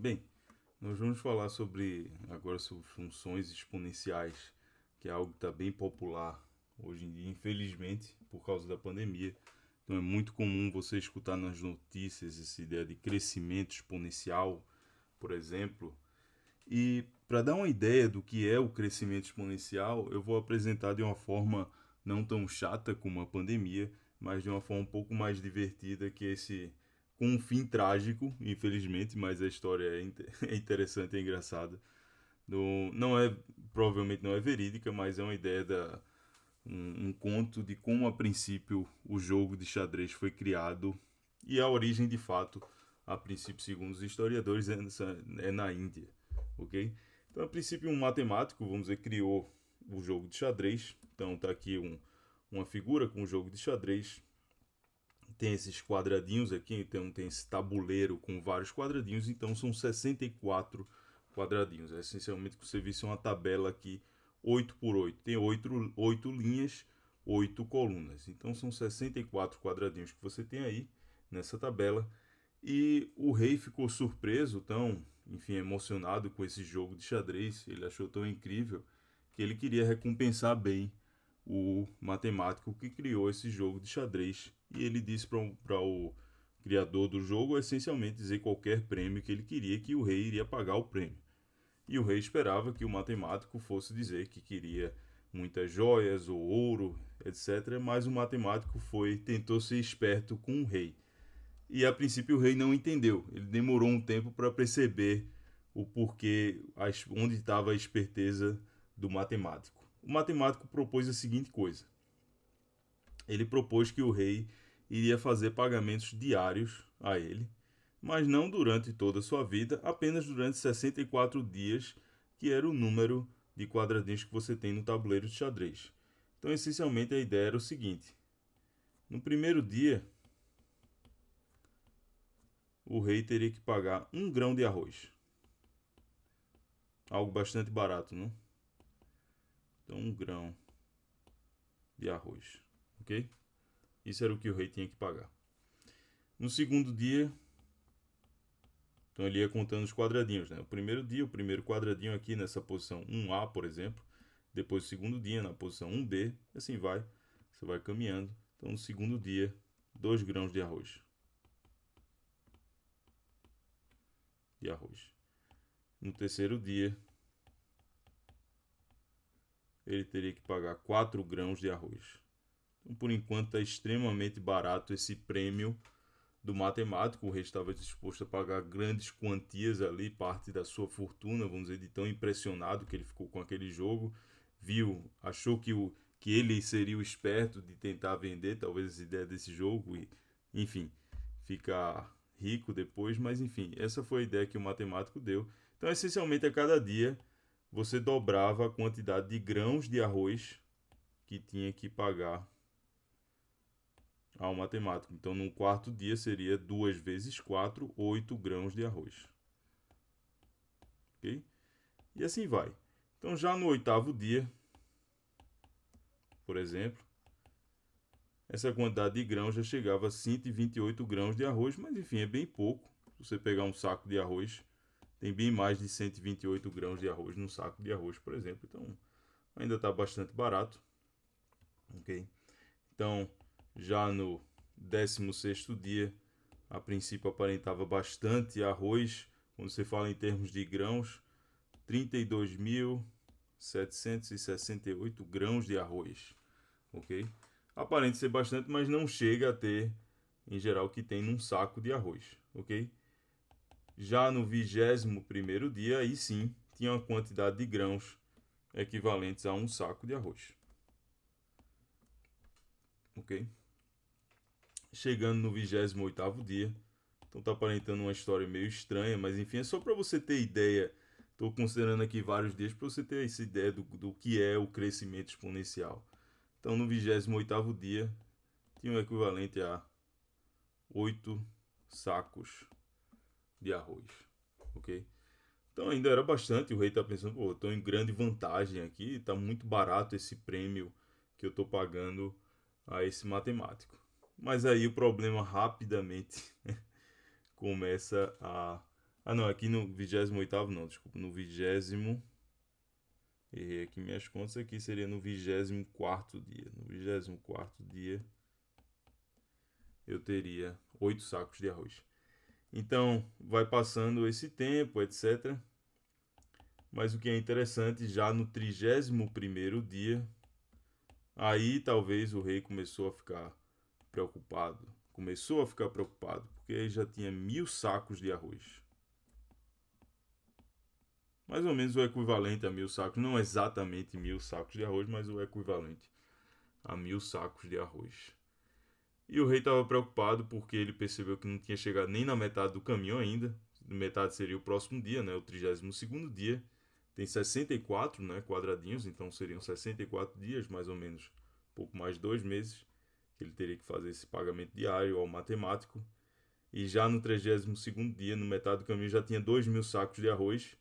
Bem, nós vamos falar sobre funções exponenciais, que é algo que está bem popular hoje em dia, infelizmente, por causa da pandemia. Então é muito comum você escutar nas notícias essa ideia de crescimento exponencial, por exemplo. E para dar uma ideia do que é o crescimento exponencial, eu vou apresentar de uma forma não tão chata como a pandemia, mas de uma forma um pouco mais divertida, que é esse com um fim trágico, infelizmente, mas a história é interessante e engraçada. Não é provavelmente não é verídica, mas é uma ideia um conto de como a princípio o jogo de xadrez foi criado e a origem de fato, a princípio segundo os historiadores, é na Índia, ok? Então, a princípio, um matemático, vamos dizer, criou o jogo de xadrez. Então, tá aqui uma figura com o jogo de xadrez. Tem esses quadradinhos aqui, então tem esse tabuleiro com vários quadradinhos, então são 64 quadradinhos. É essencialmente que você visse uma tabela aqui 8 por 8. Tem 8 linhas, 8 colunas. Então são 64 quadradinhos que você tem aí nessa tabela. E o rei ficou surpreso, tão, enfim, emocionado com esse jogo de xadrez. Ele achou tão incrível que ele queria recompensar bem o matemático que criou esse jogo de xadrez. E ele disse para o criador do jogo, essencialmente, dizer qualquer prêmio que ele queria, que o rei iria pagar o prêmio. E o rei esperava que o matemático fosse dizer que queria muitas joias ou ouro, etc. Mas o matemático tentou ser esperto com o rei. E a princípio o rei não entendeu. Ele demorou um tempo para perceber o porquê, onde estava a esperteza do matemático. O matemático propôs a seguinte coisa: ele propôs que o rei iria fazer pagamentos diários a ele, mas não durante toda a sua vida, apenas durante 64 dias, que era o número de quadradinhos que você tem no tabuleiro de xadrez. Então, essencialmente, a ideia era o seguinte: no primeiro dia, o rei teria que pagar 1 grão de arroz. Algo bastante barato, não? Então, 1 grão de arroz, ok? Isso era o que o rei tinha que pagar. No segundo dia, então ele ia contando os quadradinhos, né? O primeiro dia, o primeiro quadradinho aqui nessa posição 1A, por exemplo. Depois o segundo dia na posição 1B, assim vai. Você vai caminhando. Então no segundo dia, 2 grãos de arroz. De arroz. No terceiro dia, ele teria que pagar 4 grãos de arroz. Então, por enquanto, está extremamente barato esse prêmio do matemático. O rei estava disposto a pagar grandes quantias ali, parte da sua fortuna, vamos dizer, de tão impressionado que ele ficou com aquele jogo. Achou que ele seria o esperto de tentar vender talvez essa ideia desse jogo e, enfim, ficar rico depois, mas enfim, essa foi a ideia que o matemático deu. Então, essencialmente, a cada dia você dobrava a quantidade de grãos de arroz que tinha que pagar ao matemático. Então, no quarto dia seria 2 vezes 4, 8 grãos de arroz. Ok? E assim vai. Então, já no oitavo dia, por exemplo, essa quantidade de grãos já chegava a 128 grãos de arroz, mas enfim, é bem pouco. Se você pegar um saco de arroz, tem bem mais de 128 grãos de arroz num saco de arroz, por exemplo. Então, ainda está bastante barato. Ok? Então, já no 16º dia, a princípio aparentava bastante arroz. Quando você fala em termos de grãos, 32.768 grãos de arroz, ok? Aparenta ser bastante, mas não chega a ter, em geral, o que tem num saco de arroz, ok? Já no 21º dia, aí sim, tinha uma quantidade de grãos equivalentes a um saco de arroz, ok? Chegando no 28º dia, então tá aparentando uma história meio estranha, mas enfim, é só para você ter ideia. Estou considerando aqui vários dias para você ter essa ideia do que é o crescimento exponencial. Então, no 28º dia, tinha o equivalente a 8 sacos de arroz, ok? Então, ainda era bastante. O rei está pensando, pô, estou em grande vantagem aqui, está muito barato esse prêmio que eu estou pagando a esse matemático. Mas aí o problema rapidamente começa a Ah, não, aqui no 28º não, desculpa, no 20º. Errei aqui minhas contas, aqui seria no 24º dia. No 24º dia eu teria 8 sacos de arroz. Então, vai passando esse tempo, etc. Mas o que é interessante, já no 31º dia, aí talvez o rei começou a ficar preocupado. Começou a ficar preocupado, porque aí já tinha 1.000 sacos de arroz. Mais ou menos o equivalente a 1.000 sacos, não exatamente 1.000 sacos de arroz, mas o equivalente a 1.000 sacos de arroz. E o rei estava preocupado porque ele percebeu que não tinha chegado nem na metade do caminho ainda. Metade seria o próximo dia, né, o 32º dia. Tem 64, né, quadradinhos, então seriam 64 dias, mais ou menos, pouco mais de 2 meses, que ele teria que fazer esse pagamento diário ao matemático. E já no 32º dia, no metade do caminho, já tinha 2.000 sacos de arroz,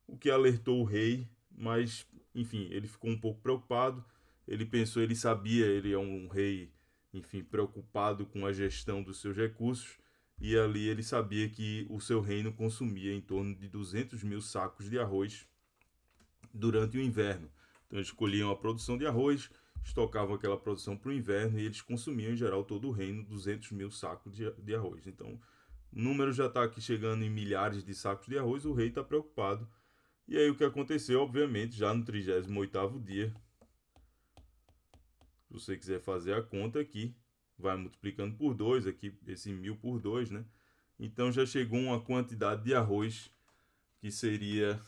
o que alertou o rei, mas, enfim, ele ficou um pouco preocupado. Ele pensou, ele sabia, ele é um rei, enfim, preocupado com a gestão dos seus recursos, e ali ele sabia que o seu reino consumia em torno de 200.000 sacos de arroz durante o inverno. Então eles colhiam a produção de arroz, estocavam aquela produção para o inverno e eles consumiam em geral todo o reino 200.000 sacos de arroz. Então o número já está aqui chegando em milhares de sacos de arroz, o rei está preocupado. E aí o que aconteceu, obviamente, já no 38º dia, se você quiser fazer a conta aqui, vai multiplicando por 2 aqui, esse 1.000 por 2, né? Então já chegou uma quantidade de arroz que seria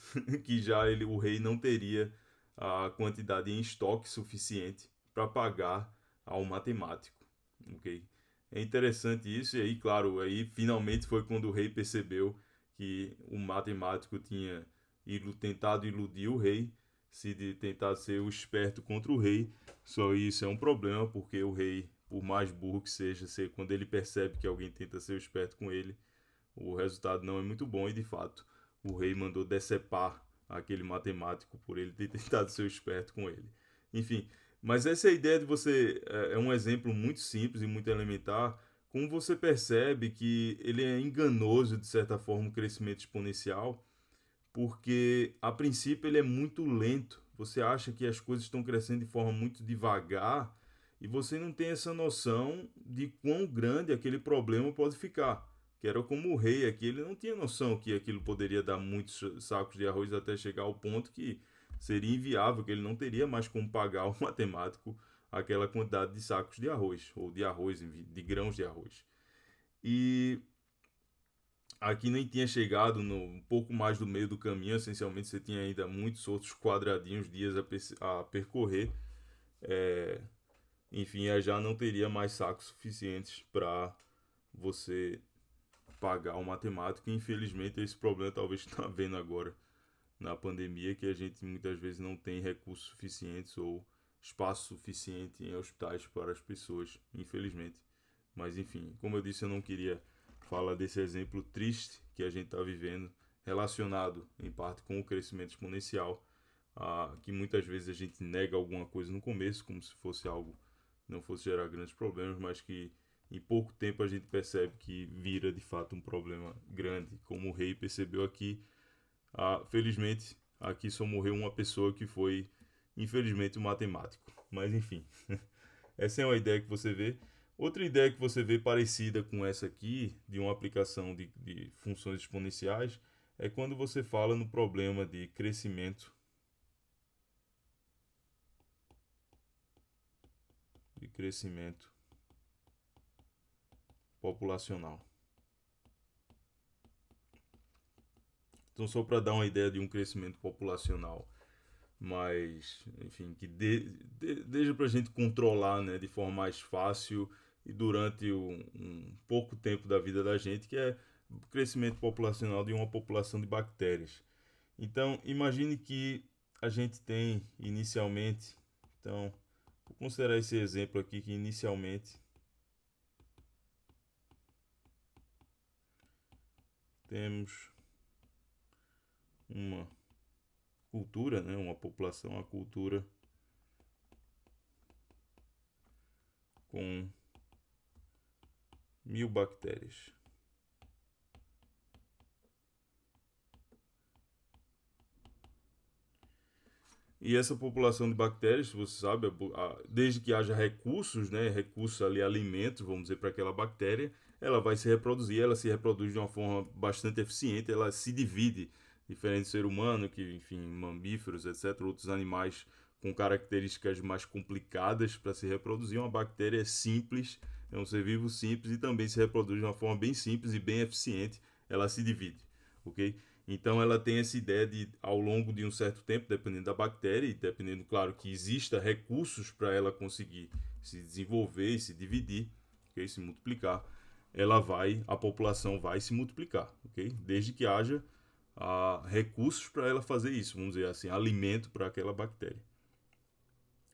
que já o rei não teria a quantidade em estoque suficiente para pagar ao matemático, ok? É interessante isso e aí, claro, aí finalmente foi quando o rei percebeu que o matemático tinha tentado iludir o rei, se de tentar ser o esperto contra o rei. Só isso é um problema porque o rei, por mais burro que seja, quando ele percebe que alguém tenta ser o esperto com ele, o resultado não é muito bom e de fato o rei mandou decepar aquele matemático por ele ter tentado ser esperto com ele. Enfim, mas essa é a ideia de você. É um exemplo muito simples e muito elementar. Como você percebe que ele é enganoso, de certa forma, o crescimento exponencial, porque a princípio ele é muito lento. Você acha que as coisas estão crescendo de forma muito devagar e você não tem essa noção de quão grande aquele problema pode ficar. Que era como o rei aqui, ele não tinha noção que aquilo poderia dar muitos sacos de arroz até chegar ao ponto que seria inviável, que ele não teria mais como pagar ao matemático aquela quantidade de sacos de arroz, ou de arroz, de grãos de arroz. E aqui nem tinha chegado no um pouco mais do meio do caminho, essencialmente você tinha ainda muitos outros quadradinhos, dias a percorrer. É, enfim, já não teria mais sacos suficientes para você pagar o matemático. E infelizmente esse problema talvez está vendo agora na pandemia, que a gente muitas vezes não tem recursos suficientes ou espaço suficiente em hospitais para as pessoas, infelizmente. Mas enfim, como eu disse, eu não queria falar desse exemplo triste que a gente está vivendo, relacionado em parte com o crescimento exponencial, que muitas vezes a gente nega alguma coisa no começo, como se fosse algo que não fosse gerar grandes problemas, mas que em pouco tempo a gente percebe que vira de fato um problema grande, como o rei percebeu aqui. Felizmente, aqui só morreu uma pessoa que foi, infelizmente, um matemático. Mas enfim, essa é uma ideia que você vê. Outra ideia que você vê parecida com essa aqui, de uma aplicação de funções exponenciais, é quando você fala no problema de crescimento populacional. Então, só para dar uma ideia de um crescimento populacional mais, enfim, que deixa para a gente controlar, né, de forma mais fácil e durante um pouco tempo da vida da gente, que é o crescimento populacional de uma população de bactérias. Então, imagine que a gente tem inicialmente, então, vou considerar esse exemplo aqui que inicialmente temos uma cultura, né, uma população, uma cultura com 1.000 bactérias. E essa população de bactérias, você sabe, desde que haja recursos, né, recursos ali, alimentos, vamos dizer, para aquela bactéria, ela vai se reproduzir, ela se reproduz de uma forma bastante eficiente, ela se divide, diferente do ser humano, que, enfim, mamíferos, etc., outros animais com características mais complicadas para se reproduzir. Uma bactéria é simples, é um ser vivo simples e também se reproduz de uma forma bem simples e bem eficiente, ela se divide, ok? Então ela tem essa ideia de, ao longo de um certo tempo, dependendo da bactéria, e dependendo, claro, que exista recursos para ela conseguir se desenvolver e se dividir, okay? Se multiplicar, a população vai se multiplicar, ok? Desde que haja recursos para ela fazer isso, vamos dizer assim, alimento para aquela bactéria.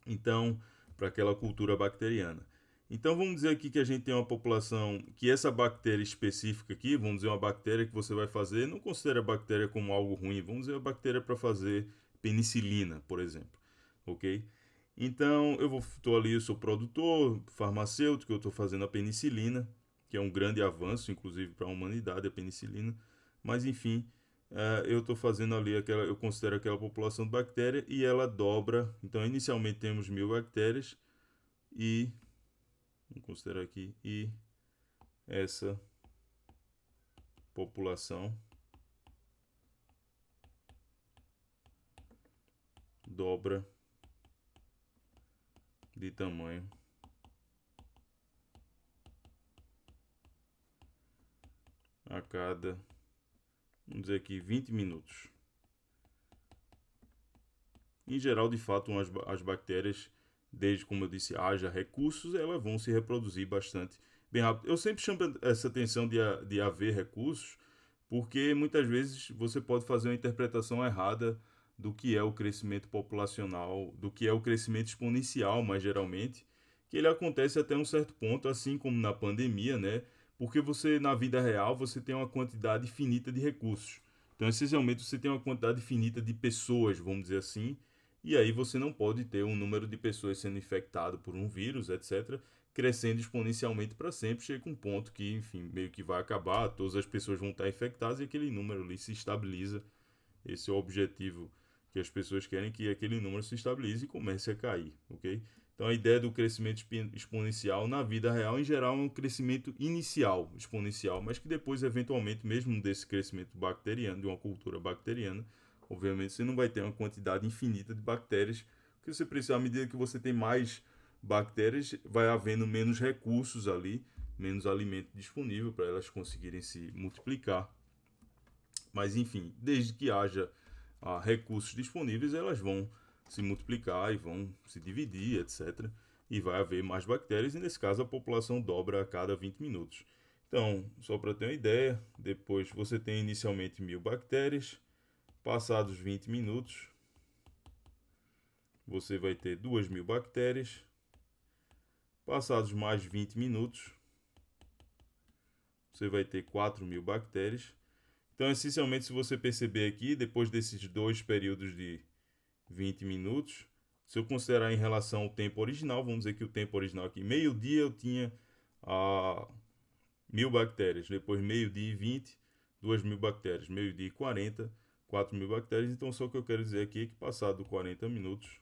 Então, para aquela cultura bacteriana. Então vamos dizer aqui que a gente tem uma população que essa bactéria específica aqui, vamos dizer uma bactéria que você vai fazer, não considera a bactéria como algo ruim, vamos dizer a bactéria para fazer penicilina, por exemplo, ok? Então estou ali, eu sou produtor farmacêutico, eu estou fazendo a penicilina, que é um grande avanço, inclusive para a humanidade, a penicilina, mas enfim, eu estou fazendo ali eu considero aquela população de bactéria e ela dobra. Então inicialmente temos 1.000 bactérias e vamos considerar aqui, e essa população dobra de tamanho a cada, vamos dizer aqui, 20 minutos. Em geral, de fato, as bactérias, desde como eu disse, haja recursos, elas vão se reproduzir bastante bem rápido. Eu sempre chamo essa atenção de haver recursos, porque muitas vezes você pode fazer uma interpretação errada do que é o crescimento populacional, do que é o crescimento exponencial, mas geralmente, que ele acontece até um certo ponto, assim como na pandemia, né? Porque você, na vida real, você tem uma quantidade finita de recursos. Então, essencialmente, você tem uma quantidade finita de pessoas, vamos dizer assim, e aí você não pode ter um número de pessoas sendo infectado por um vírus, etc., crescendo exponencialmente para sempre, chega um ponto que, enfim, meio que vai acabar, todas as pessoas vão estar infectadas e aquele número ali se estabiliza. Esse é o objetivo que as pessoas querem, que aquele número se estabilize e comece a cair, ok? Então a ideia do crescimento exponencial na vida real, em geral, é um crescimento inicial exponencial, mas que depois, eventualmente, mesmo desse crescimento bacteriano, de uma cultura bacteriana, obviamente você não vai ter uma quantidade infinita de bactérias, porque você precisa, à medida que você tem mais bactérias, vai havendo menos recursos ali, menos alimento disponível para elas conseguirem se multiplicar. Mas enfim, desde que haja recursos disponíveis, elas vão se multiplicar e vão se dividir, etc. E vai haver mais bactérias, e nesse caso a população dobra a cada 20 minutos. Então, só para ter uma ideia, depois você tem inicialmente 1.000 bactérias, passados 20 minutos, você vai ter 2.000 bactérias, passados mais 20 minutos, você vai ter 4.000 bactérias. Então, essencialmente, se você perceber aqui, depois desses dois períodos de 20 minutos, se eu considerar em relação ao tempo original, vamos dizer que o tempo original aqui, meio-dia eu tinha 1.000 bactérias, depois meio-dia e 20, 2.000 bactérias, meio-dia e 40, 4.000 bactérias. Então, só o que eu quero dizer aqui é que passado 40 minutos,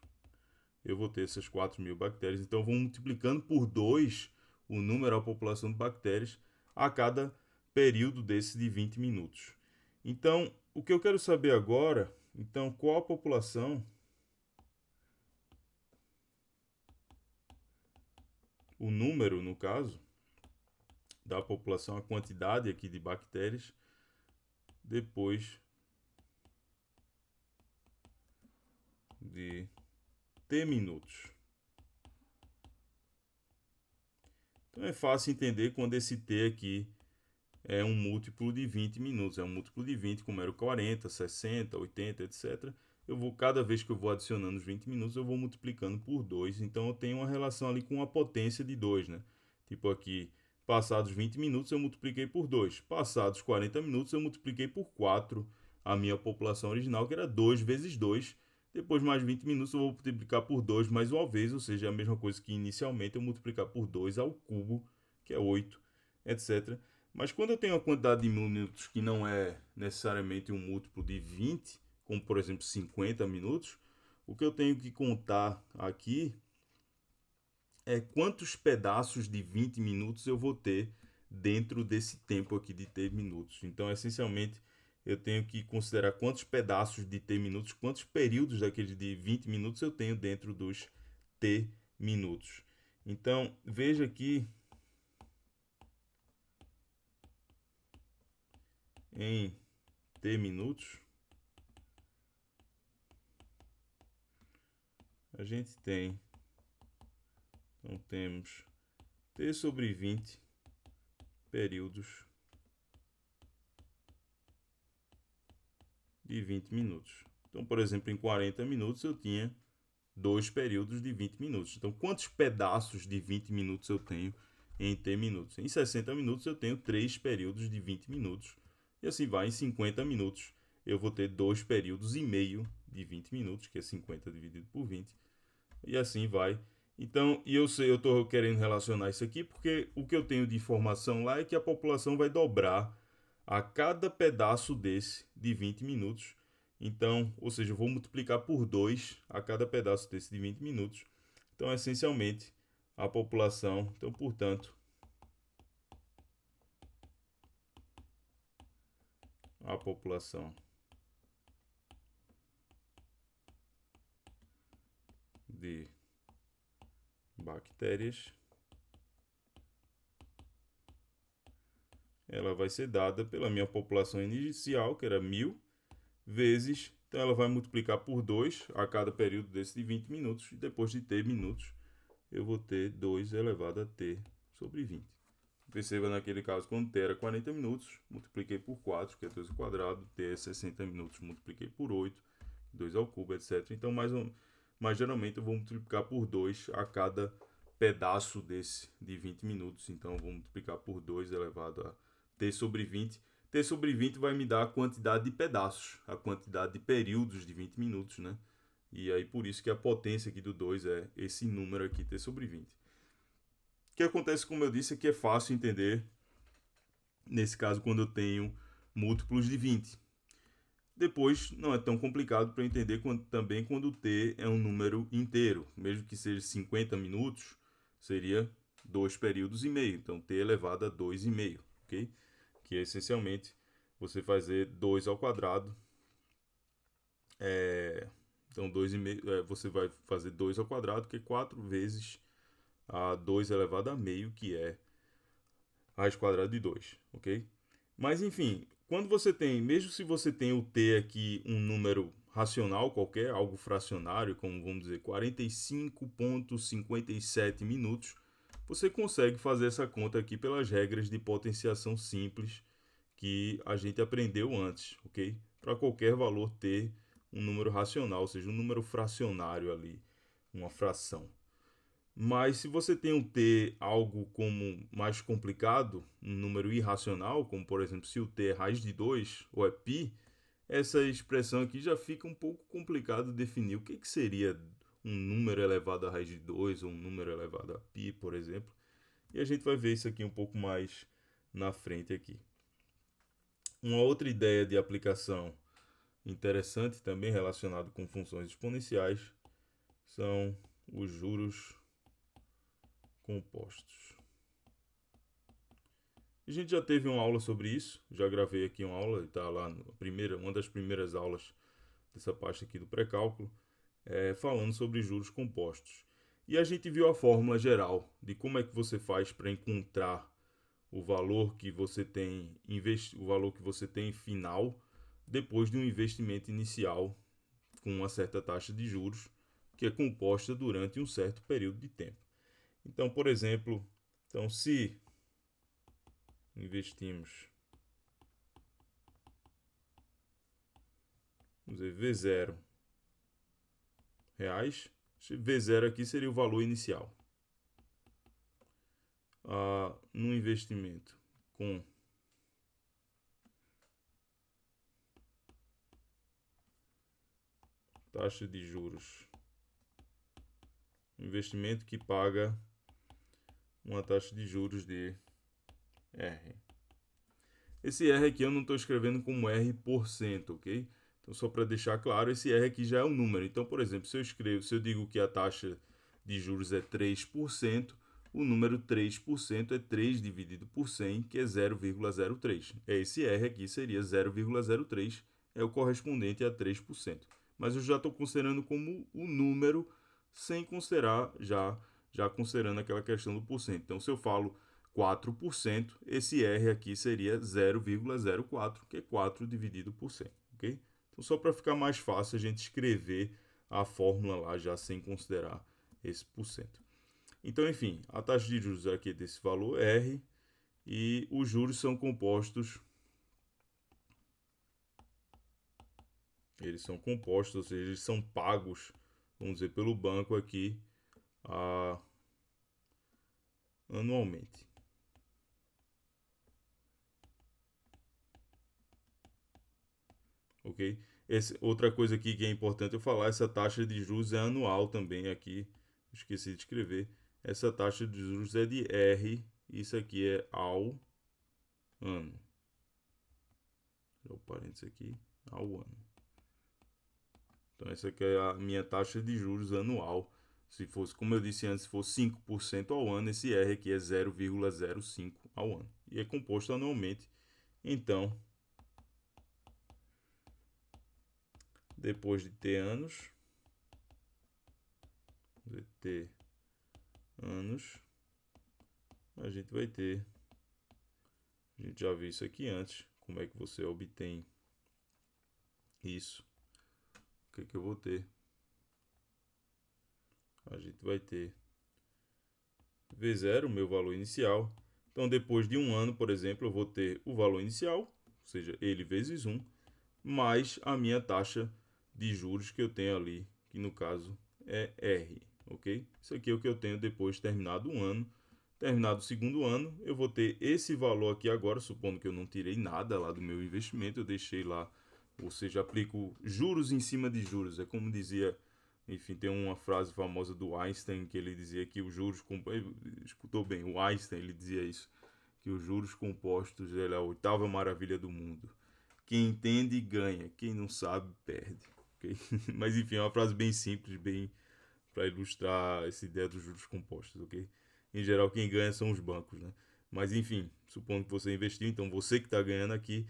eu vou ter essas 4.000 bactérias. Então, eu vou multiplicando por 2 o número, a população de bactérias a cada período desse de 20 minutos. Então, o que eu quero saber agora, então, qual a população, o número, no caso, da população, a quantidade aqui de bactérias, depois de T minutos. Então, é fácil entender quando esse T aqui é um múltiplo de 20 minutos. É um múltiplo de 20, como era o 40, 60, 80, etc. Cada vez que eu vou adicionando os 20 minutos, eu vou multiplicando por 2. Então eu tenho uma relação ali com a potência de 2, né? Tipo aqui, passados 20 minutos eu multipliquei por 2. Passados 40 minutos eu multipliquei por 4 a minha população original, que era 2 vezes 2. Depois mais 20 minutos eu vou multiplicar por 2 mais uma vez, ou seja, a mesma coisa que inicialmente eu multiplicar por 2 ao cubo, que é 8, etc. Mas quando eu tenho uma quantidade de minutos que não é necessariamente um múltiplo de 20, como por exemplo 50 minutos, o que eu tenho que contar aqui é quantos pedaços de 20 minutos eu vou ter dentro desse tempo aqui de t minutos. Então, essencialmente, eu tenho que considerar quantos pedaços de t minutos, quantos períodos daqueles de 20 minutos eu tenho dentro dos t minutos. Então, veja aqui em t minutos, a gente tem, então temos t sobre 20 períodos de 20 minutos. Então, por exemplo, em 40 minutos eu tinha 2 períodos de 20 minutos. Então, quantos pedaços de 20 minutos eu tenho em t minutos? Em 60 minutos eu tenho 3 períodos de 20 minutos. E assim vai, em 50 minutos eu vou ter 2 períodos e meio de 20 minutos, que é 50 dividido por 20. E assim vai. Então, e eu estou querendo relacionar isso aqui porque o que eu tenho de informação lá é que a população vai dobrar a cada pedaço desse de 20 minutos. Então, ou seja, eu vou multiplicar por 2 a cada pedaço desse de 20 minutos. Então, essencialmente, a população, então, portanto, a população de bactérias, ela vai ser dada pela minha população inicial, que era 1000, vezes, então ela vai multiplicar por 2 a cada período desse de 20 minutos, e depois de t minutos, eu vou ter 2 elevado a t sobre 20. Perceba naquele caso, quando t era 40 minutos, multipliquei por 4, que é 2 ao quadrado, t é 60 minutos, multipliquei por 8, 2 ao cubo, etc. Então, mas geralmente eu vou multiplicar por 2 a cada pedaço desse de 20 minutos. Então, eu vou multiplicar por 2 elevado a t sobre 20. T sobre 20 vai me dar a quantidade de pedaços, a quantidade de períodos de 20 minutos, né? E aí, por isso que a potência aqui do 2 é esse número aqui, t sobre 20. O que acontece, como eu disse, é que é fácil entender, nesse caso, quando eu tenho múltiplos de 20. Depois, não é tão complicado para entender também quando t é um número inteiro. Mesmo que seja 50 minutos, seria 2 períodos e meio. Então, t elevado a 2,5, ok? Que é essencialmente você fazer 2 ao quadrado. Então, 2,5, você vai fazer 2 ao quadrado, que é 4 vezes a 2 elevado a meio, que é raiz quadrada de 2, ok? Mas, enfim, quando você tem, mesmo se você tem o t aqui um número racional qualquer, algo fracionário, como vamos dizer 45,57 minutos, você consegue fazer essa conta aqui pelas regras de potenciação simples que a gente aprendeu antes, ok? Para qualquer valor ter um número racional, ou seja, um número fracionário ali, uma fração. Mas se você tem um t algo como mais complicado, um número irracional, como por exemplo se o t é raiz de 2 ou é π, essa expressão aqui já fica um pouco complicado de definir. O que seria um número elevado à raiz de 2 ou um número elevado a π, por exemplo. E a gente vai ver isso aqui um pouco mais na frente aqui. Uma outra ideia de aplicação interessante, também relacionado com funções exponenciais, são os juros compostos. A gente já teve uma aula sobre isso, já gravei aqui uma aula, está lá uma das primeiras aulas dessa parte aqui do pré-cálculo, falando sobre juros compostos. E a gente viu a fórmula geral de como é que você faz para encontrar o valor que você tem final depois de um investimento inicial com uma certa taxa de juros que é composta durante um certo período de tempo. Então, por exemplo, se investimos, vamos dizer, V0 reais, V0 aqui seria o valor inicial. No investimento com taxa de juros, investimento que paga uma taxa de juros de R. Esse R aqui eu não estou escrevendo como R%, ok? Então, só para deixar claro, esse R aqui já é um número. Então, por exemplo, se eu digo que a taxa de juros é 3%, o número 3% é 3 dividido por 100, que é 0,03. Esse R aqui seria 0,03, é o correspondente a 3%. Mas eu já estou considerando como o número, sem considerar, já considerando aquela questão do porcento. Então, se eu falo 4%, esse R aqui seria 0,04, que é 4 dividido por 100, ok? Então, só para ficar mais fácil a gente escrever a fórmula lá já sem considerar esse porcento. Então, enfim, a taxa de juros aqui é desse valor R e os juros são compostos, ou seja, eles são pagos, vamos dizer, pelo banco aqui anualmente. Ok? Outra coisa aqui que é importante eu falar, essa taxa de juros é anual também aqui, esqueci de escrever. Essa taxa de juros é de R, isso aqui é ao ano. Vou parênteses aqui, ao ano. Então essa aqui é a minha taxa de juros anual. Se fosse, como eu disse antes, se fosse 5% ao ano, esse R aqui é 0,05 ao ano. E é composto anualmente. Então, depois de ter anos, a gente vai ter, a gente já viu isso aqui antes, como é que você obtém isso. O que eu vou ter? A gente vai ter V0, meu valor inicial. Então, depois de um ano, por exemplo, eu vou ter o valor inicial, ou seja, ele vezes 1, mais a minha taxa de juros que eu tenho ali, que no caso é R, ok? Isso aqui é o que eu tenho depois de terminado um ano. Terminado o segundo ano, eu vou ter esse valor aqui agora, supondo que eu não tirei nada lá do meu investimento, eu deixei lá, ou seja, aplico juros em cima de juros. É como dizia, enfim, tem uma frase famosa do Einstein que ele dizia que os juros, escutou bem, o Einstein ele dizia isso, que os juros compostos é a oitava maravilha do mundo. Quem entende ganha, quem não sabe perde. Okay? Mas enfim, é uma frase bem simples, bem para ilustrar essa ideia dos juros compostos, ok? Em geral, quem ganha são os bancos, né? Mas enfim, supondo que você investiu, então você que está ganhando aqui,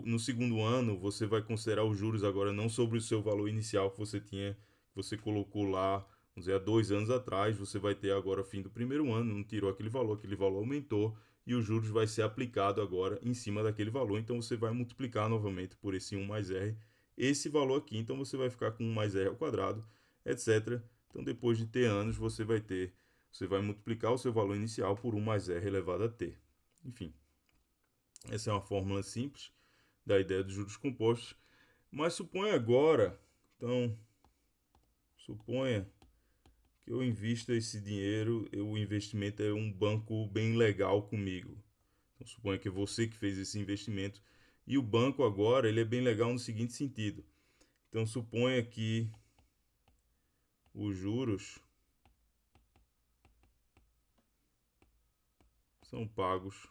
no segundo ano você vai considerar os juros agora não sobre o seu valor inicial que você tinha, que você colocou lá, vamos dizer, há 2 anos atrás, você vai ter agora fim do primeiro ano, não tirou aquele valor aumentou e os juros vai ser aplicado agora em cima daquele valor, então você vai multiplicar novamente por esse 1 mais R, esse valor aqui, então você vai ficar com 1 mais R ao quadrado, etc. Então, depois de ter anos, você vai multiplicar o seu valor inicial por 1 mais R elevado a t. Enfim, essa é uma fórmula simples da ideia dos juros compostos. Mas suponha agora, então, suponha que eu invista esse dinheiro, o investimento é um banco bem legal comigo. Então, suponha que é você que fez esse investimento e o banco agora ele é bem legal no seguinte sentido. Então, suponha que os juros são pagos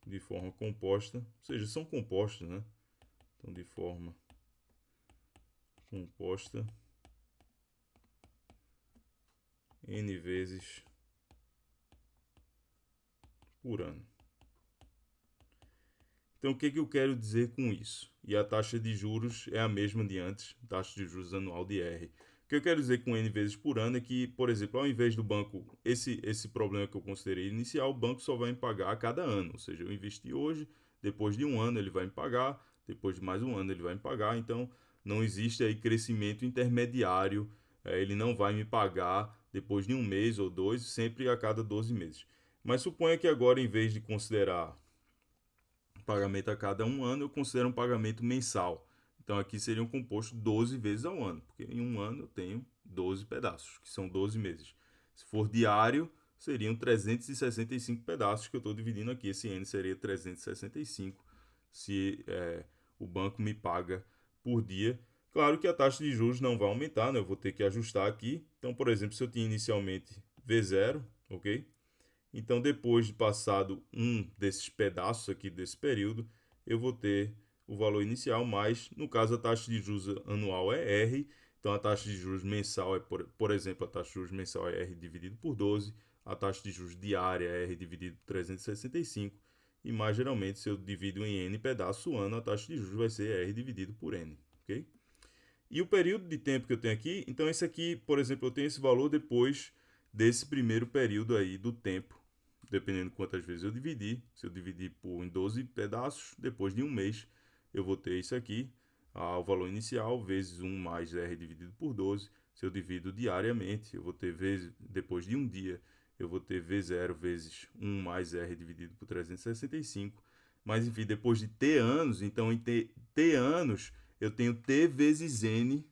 de forma composta, ou seja, são compostos, né? Então, de forma composta n vezes por ano. Então, o que eu quero dizer com isso? E a taxa de juros é a mesma de antes, taxa de juros anual de R. O que eu quero dizer com n vezes por ano é que, por exemplo, ao invés do banco, esse problema que eu considerei inicial, o banco só vai me pagar a cada ano. Ou seja, eu investi hoje, depois de um ano ele vai me pagar, depois de mais um ano ele vai me pagar. Então, não existe aí crescimento intermediário. Ele não vai me pagar depois de um mês ou dois, sempre a cada 12 meses. Mas suponha que agora, em vez de considerar pagamento a cada um ano, eu considero um pagamento mensal. Então aqui seria um composto 12 vezes ao ano, porque em um ano eu tenho 12 pedaços, que são 12 meses. Se for diário, seriam 365 pedaços que eu estou dividindo aqui. Esse N seria 365 se o banco me paga por dia. Claro que a taxa de juros não vai aumentar, né? Eu vou ter que ajustar aqui. Então, por exemplo, se eu tinha inicialmente V0, ok? Então, depois de passado um desses pedaços aqui desse período, eu vou ter o valor inicial, mais, no caso, a taxa de juros anual é R, então a taxa de juros mensal é, por exemplo, a taxa de juros mensal é R dividido por 12, a taxa de juros diária é R dividido por 365, e mais geralmente, se eu divido em N pedaços o ano, a taxa de juros vai ser R dividido por N, ok? E o período de tempo que eu tenho aqui, então esse aqui, por exemplo, eu tenho esse valor depois desse primeiro período aí do tempo, dependendo de quantas vezes eu dividir. Se eu dividir em 12 pedaços, depois de um mês, eu vou ter isso aqui, o valor inicial, vezes 1 mais R dividido por 12. Se eu divido diariamente, eu vou ter depois de um dia, eu vou ter V0 vezes 1 mais R dividido por 365. Mas enfim, depois de T anos, então em T anos, eu tenho T vezes N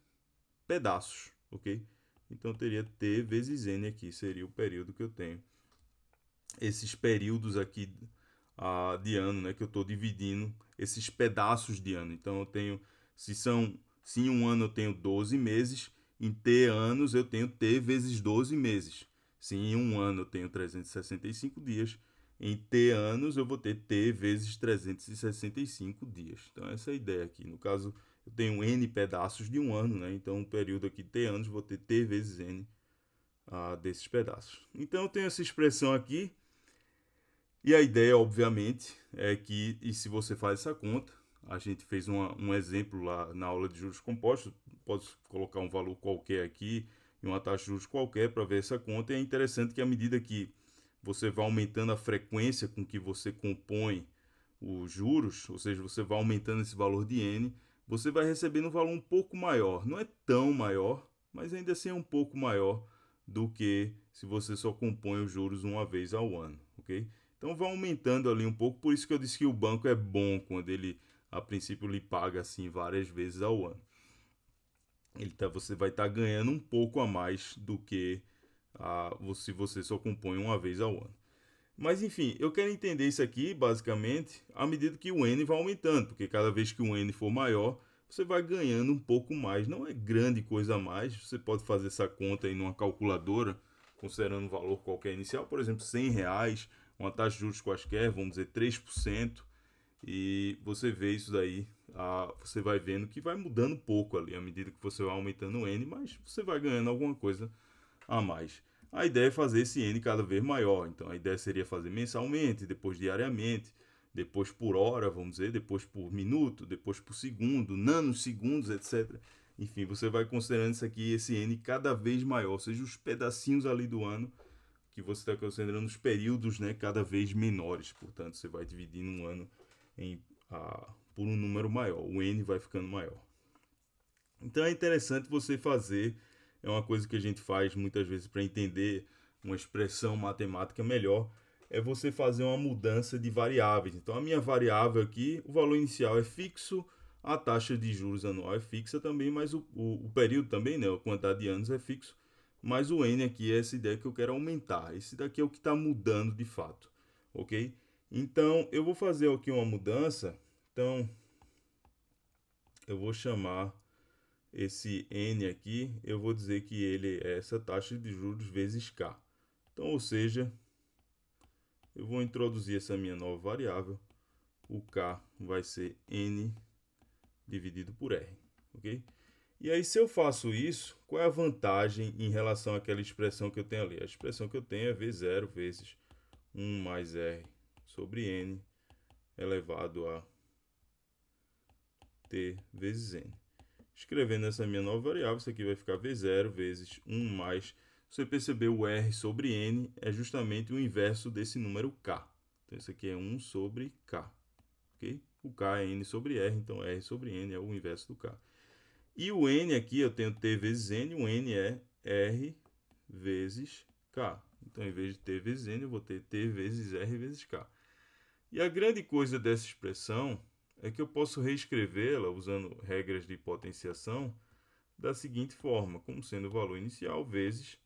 pedaços, ok? Então eu teria T vezes N aqui, seria o período que eu tenho. Esses períodos aqui de ano, né, que eu estou dividindo esses pedaços de ano. Então eu tenho, se em um ano eu tenho 12 meses, em T anos eu tenho T vezes 12 meses. Se em um ano eu tenho 365 dias, em T anos eu vou ter T vezes 365 dias. Então essa é a ideia aqui. No caso, eu tenho N pedaços de um ano, né? Então um período aqui T anos, vou ter T vezes N desses pedaços. Então eu tenho essa expressão aqui, e a ideia, obviamente, é que, e se você faz essa conta, a gente fez um exemplo lá na aula de juros compostos, pode colocar um valor qualquer aqui e uma taxa de juros qualquer para ver essa conta. E é interessante que à medida que você vai aumentando a frequência com que você compõe os juros, ou seja, você vai aumentando esse valor de N, você vai recebendo um valor um pouco maior. Não é tão maior, mas ainda assim é um pouco maior do que se você só compõe os juros uma vez ao ano, ok? Então vai aumentando ali um pouco, por isso que eu disse que o banco é bom quando ele, a princípio, lhe paga assim várias vezes ao ano. Você vai estar ganhando um pouco a mais do que se você só compõe uma vez ao ano. Mas enfim, eu quero entender isso aqui, basicamente, à medida que o N vai aumentando, porque cada vez que o N for maior, você vai ganhando um pouco mais. Não é grande coisa a mais, você pode fazer essa conta aí numa calculadora, considerando um valor qualquer inicial, por exemplo, R$ 100, uma taxa de juros quaisquer, vamos dizer 3%, e você vê isso daí, você vai vendo que vai mudando um pouco ali, à medida que você vai aumentando o N, mas você vai ganhando alguma coisa a mais. A ideia é fazer esse N cada vez maior. Então a ideia seria fazer mensalmente, depois diariamente, depois por hora, vamos dizer, depois por minuto, depois por segundo, nanosegundos, etc. Enfim, você vai considerando isso aqui, esse N cada vez maior, ou seja, os pedacinhos ali do ano que você está considerando os períodos, né, cada vez menores. Portanto, você vai dividindo um ano por um número maior. O N vai ficando maior. Então é interessante você fazer, é uma coisa que a gente faz muitas vezes para entender uma expressão matemática melhor, é você fazer uma mudança de variáveis. Então a minha variável aqui, o valor inicial é fixo, a taxa de juros anual é fixa também, mas o período também, né, a quantidade de anos é fixo, mas o N aqui é essa ideia que eu quero aumentar. Esse daqui é o que está mudando de fato, ok? Então eu vou fazer aqui uma mudança, então eu vou chamar esse N aqui, eu vou dizer que ele é essa taxa de juros vezes K. Então, ou seja, eu vou introduzir essa minha nova variável. O K vai ser N dividido por R, ok? E aí, se eu faço isso, qual é a vantagem em relação àquela expressão que eu tenho ali? A expressão que eu tenho é V0 vezes 1 mais R sobre N elevado a T vezes N. Escrevendo essa minha nova variável, isso aqui vai ficar V0 vezes 1 mais... Você percebeu, o R sobre N é justamente o inverso desse número K. Então, isso aqui é 1 sobre K. Okay? O K é N sobre R, então R sobre N é o inverso do K. E o N aqui, eu tenho T vezes N, o N é R vezes K. Então, em vez de T vezes N, eu vou ter T vezes R vezes K. E a grande coisa dessa expressão é que eu posso reescrevê-la usando regras de potenciação da seguinte forma, como sendo o valor inicial vezes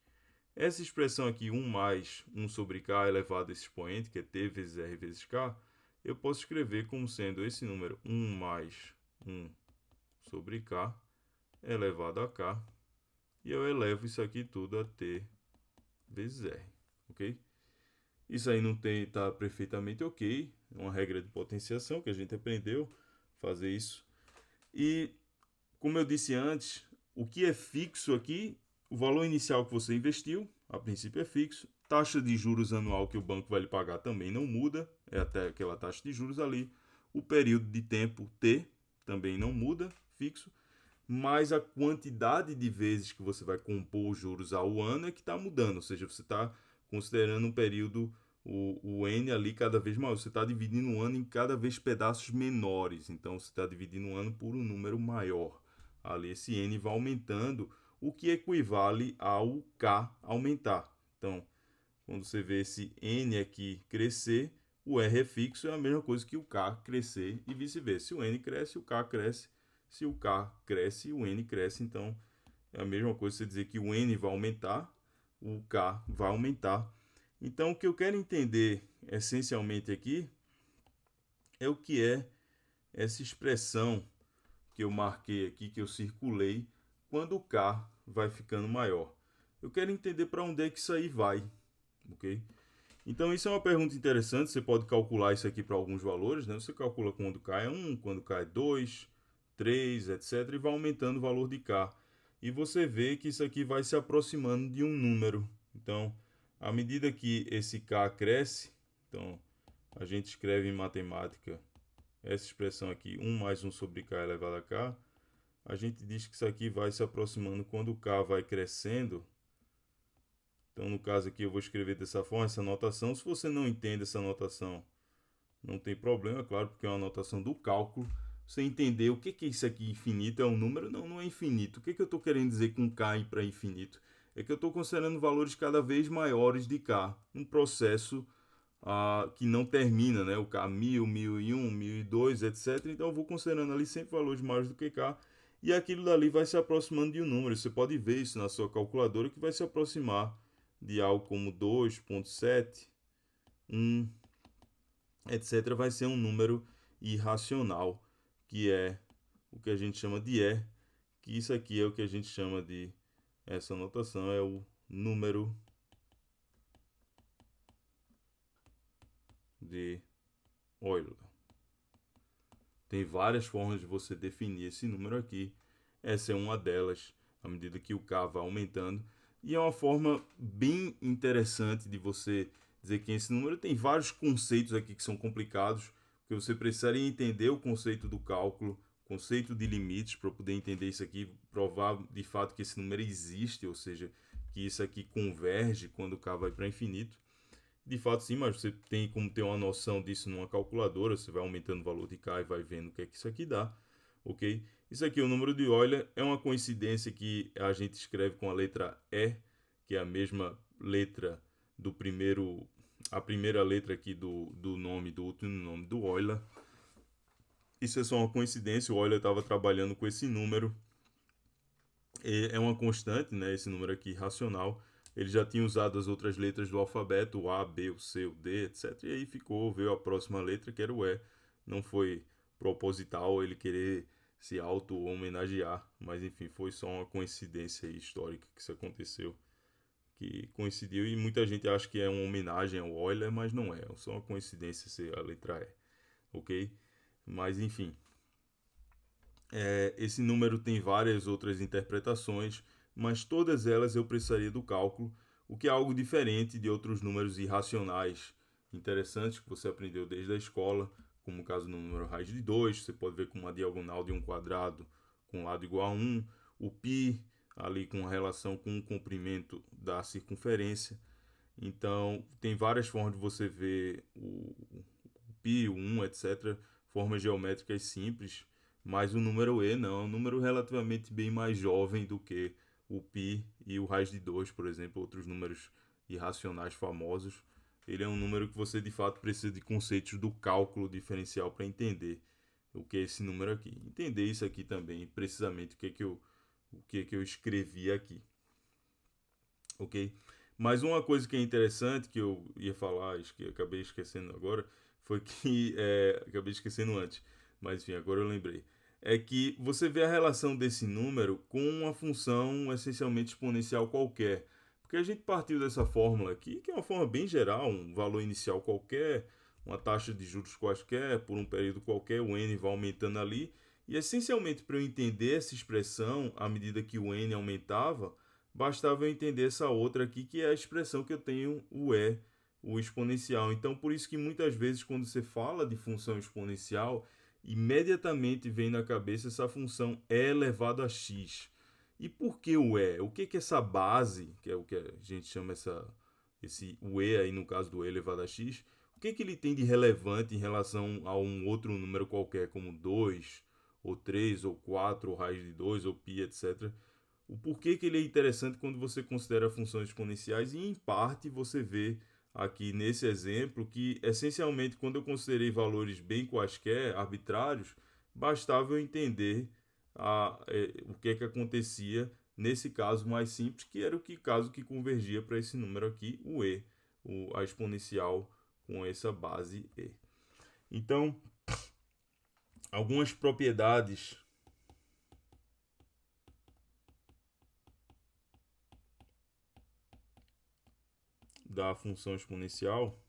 essa expressão aqui, 1 mais 1 sobre k elevado a esse expoente, que é t vezes r vezes k, eu posso escrever como sendo esse número 1 mais 1 sobre k elevado a k, e eu elevo isso aqui tudo a t vezes r, ok? Isso aí não tem, tá perfeitamente ok. É uma regra de potenciação que a gente aprendeu fazer isso. E como eu disse antes, o que é fixo aqui, o valor inicial que você investiu, a princípio é fixo. Taxa de juros anual que o banco vai lhe pagar também não muda, é até aquela taxa de juros ali. O período de tempo T também não muda, fixo. Mas a quantidade de vezes que você vai compor os juros ao ano é que está mudando. Ou seja, você está considerando um período, o N ali cada vez maior. Você está dividindo o ano em cada vez pedaços menores. Então, você está dividindo o ano por um número maior. Ali, esse N vai aumentando, o que equivale ao K aumentar. Então, quando você vê esse N aqui crescer, o R é fixo, é a mesma coisa que o K crescer e vice-versa. Se o N cresce, o K cresce. Se o K cresce, o N cresce. Então, é a mesma coisa você dizer que o N vai aumentar, o K vai aumentar. Então, o que eu quero entender essencialmente aqui é o que é essa expressão que eu marquei aqui, que eu circulei, quando o K vai ficando maior. Eu quero entender para onde é que isso aí vai, ok? Então, isso é uma pergunta interessante. Você pode calcular isso aqui para alguns valores, né? Você calcula quando K é 1, quando K é 2, 3, etc. E vai aumentando o valor de K. E você vê que isso aqui vai se aproximando de um número. Então, à medida que esse K cresce, então a gente escreve em matemática essa expressão aqui, 1 mais 1 sobre K elevado a K. A gente diz que isso aqui vai se aproximando quando o K vai crescendo. Então, no caso aqui, eu vou escrever dessa forma, essa notação. Se você não entende essa notação, não tem problema, claro, porque é uma notação do cálculo. Você entender o que é isso aqui, infinito, é um número? Não, não é infinito. O que eu estou querendo dizer com K para infinito? É que eu estou considerando valores cada vez maiores de K. Um processo que não termina, né? O K 1000, 1001, 1002, etc. Então, eu vou considerando ali sempre valores maiores do que K. E aquilo dali vai se aproximando de um número. Você pode ver isso na sua calculadora, que vai se aproximar de algo como 2,7, 1, etc., vai ser um número irracional, que é o que a gente chama de E, que isso aqui é o que a gente chama de, essa notação é o número de Euler. Tem várias formas de você definir esse número aqui, essa é uma delas, à medida que o K vai aumentando, e é uma forma bem interessante de você dizer que esse número tem vários conceitos aqui que são complicados, porque você precisaria entender o conceito do cálculo, conceito de limites para poder entender isso aqui, provar de fato que esse número existe, ou seja, que isso aqui converge quando o K vai para infinito. De fato, sim, mas você tem como ter uma noção disso numa calculadora, você vai aumentando o valor de K e vai vendo o que é que isso aqui dá, ok? Isso aqui, o número de Euler, é uma coincidência que a gente escreve com a letra E, que é a mesma letra do primeiro, a primeira letra aqui do nome, do último nome do Euler. Isso é só uma coincidência, o Euler estava trabalhando com esse número, é uma constante, né, esse número aqui racional. Ele já tinha usado as outras letras do alfabeto, o A, B, o C, o D, etc. E aí veio a próxima letra, que era o E. Não foi proposital ele querer se auto-homenagear, mas enfim, foi só uma coincidência histórica que isso aconteceu, que coincidiu e muita gente acha que é uma homenagem ao Euler, mas não é, é só uma coincidência ser a letra E, ok? Mas enfim, esse número tem várias outras interpretações, mas todas elas eu precisaria do cálculo, o que é algo diferente de outros números irracionais interessantes que você aprendeu desde a escola, como o caso do número raiz de 2, você pode ver com uma diagonal de um quadrado com lado igual a 1, o π ali com relação com o comprimento da circunferência. Então, tem várias formas de você ver o π, o 1, etc., formas geométricas simples, mas o número E não, é um número relativamente bem mais jovem do que o π e o raiz de 2, por exemplo, outros números irracionais famosos. Ele é um número que você de fato precisa de conceitos do cálculo diferencial para entender o que é esse número aqui. Entender isso aqui também, precisamente o que eu escrevi aqui. Ok? Mas uma coisa que é interessante que eu ia falar, que acabei esquecendo agora, foi que. Acabei esquecendo antes, mas enfim, agora eu lembrei. É que você vê a relação desse número com uma função essencialmente exponencial qualquer. Porque a gente partiu dessa fórmula aqui, que é uma forma bem geral, um valor inicial qualquer, uma taxa de juros quaisquer, por um período qualquer, o N vai aumentando ali. E essencialmente para eu entender essa expressão, à medida que o N aumentava, bastava eu entender essa outra aqui, que é a expressão que eu tenho, o E, o exponencial. Então, por isso que muitas vezes quando você fala de função exponencial, imediatamente vem na cabeça essa função E elevado a x. E por que o E? O que é essa base, que é o que a gente chama o E aí no caso do E elevado a x, o que ele tem de relevante em relação a um outro número qualquer, como 2, ou 3, ou 4, ou raiz de 2, ou π, etc. O porquê que ele é interessante quando você considera funções exponenciais e, em parte, você vê aqui nesse exemplo que, essencialmente, quando eu considerei valores bem quaisquer, arbitrários, bastava eu entender o que é que acontecia nesse caso mais simples, que era caso que convergia para esse número aqui, o E, a exponencial com essa base E. Então, algumas propriedades da função exponencial.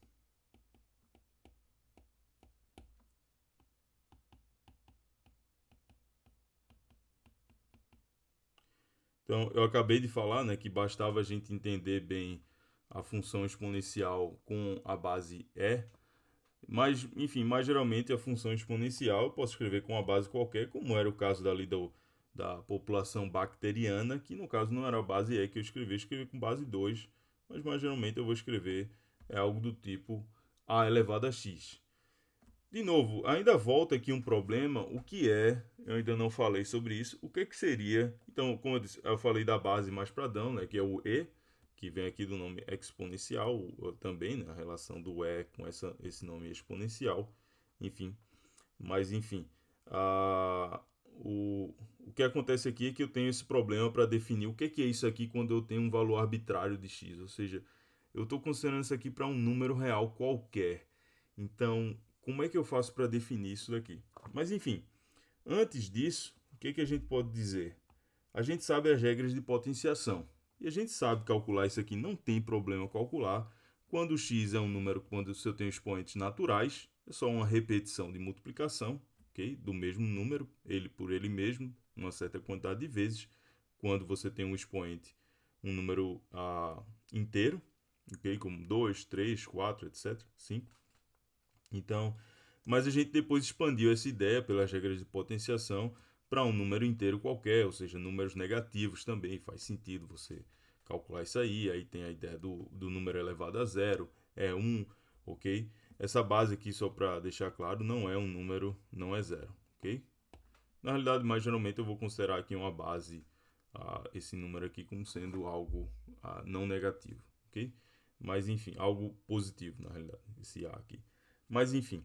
Então, eu acabei de falar, né, que bastava a gente entender bem a função exponencial com a base E, mas, enfim, mais geralmente a função exponencial eu posso escrever com uma base qualquer, como era o caso da população bacteriana, que no caso não era a base E que eu escrevi com base 2, mas mais geralmente eu vou escrever algo do tipo A elevado a x. De novo, ainda volta aqui um problema, o que é, eu ainda não falei sobre isso, o que seria, então, como eu disse, eu falei da base mais padrão, né, que é o E, que vem aqui do nome exponencial, também, né, a relação do E com esse nome exponencial, enfim, mas enfim, o que acontece aqui é que eu tenho esse problema para definir o que é isso aqui quando eu tenho um valor arbitrário de x, ou seja, eu estou considerando isso aqui para um número real qualquer, então como é que eu faço para definir isso daqui? Mas enfim, antes disso, o que a gente pode dizer? A gente sabe as regras de potenciação. E a gente sabe calcular isso aqui, não tem problema calcular. Quando x é um número, quando eu tenho expoentes naturais, é só uma repetição de multiplicação, ok? Do mesmo número, ele por ele mesmo, uma certa quantidade de vezes. Quando você tem um expoente, um número inteiro, ok? Como 2, 3, 4, etc. 5. Então, mas a gente depois expandiu essa ideia pelas regras de potenciação para um número inteiro qualquer, ou seja, números negativos também. Faz sentido você calcular isso aí. Aí tem a ideia do número elevado a zero, é 1, ok? Essa base aqui, só para deixar claro, não é um número, não é zero, ok? Na realidade, mais geralmente eu vou considerar aqui uma base, esse número aqui como sendo algo não negativo, ok? Mas enfim, algo positivo na realidade, esse A aqui. Mas enfim,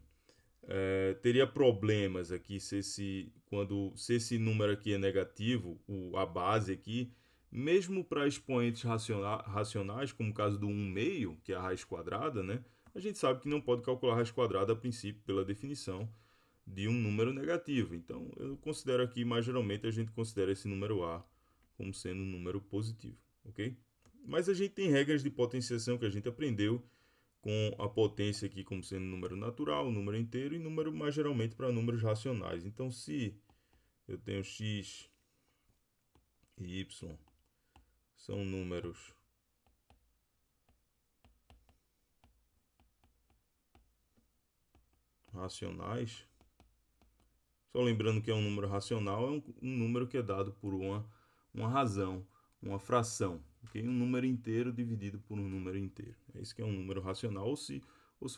teria problemas aqui se esse número aqui é negativo, a base aqui, mesmo para expoentes racionais, como o caso do 1 meio, que é a raiz quadrada, né? A gente sabe que não pode calcular a raiz quadrada a princípio pela definição de um número negativo. Então, eu considero aqui, mais geralmente a gente considera esse número A como sendo um número positivo, ok? Mas a gente tem regras de potenciação que a gente aprendeu com a potência aqui como sendo número natural, número inteiro e número mais geralmente para números racionais. Então, se eu tenho x e y são números racionais, só lembrando que é um número racional, é um número que é dado por uma razão, uma fração, okay? Um número inteiro dividido por um número inteiro. É isso que é um número racional. Ou se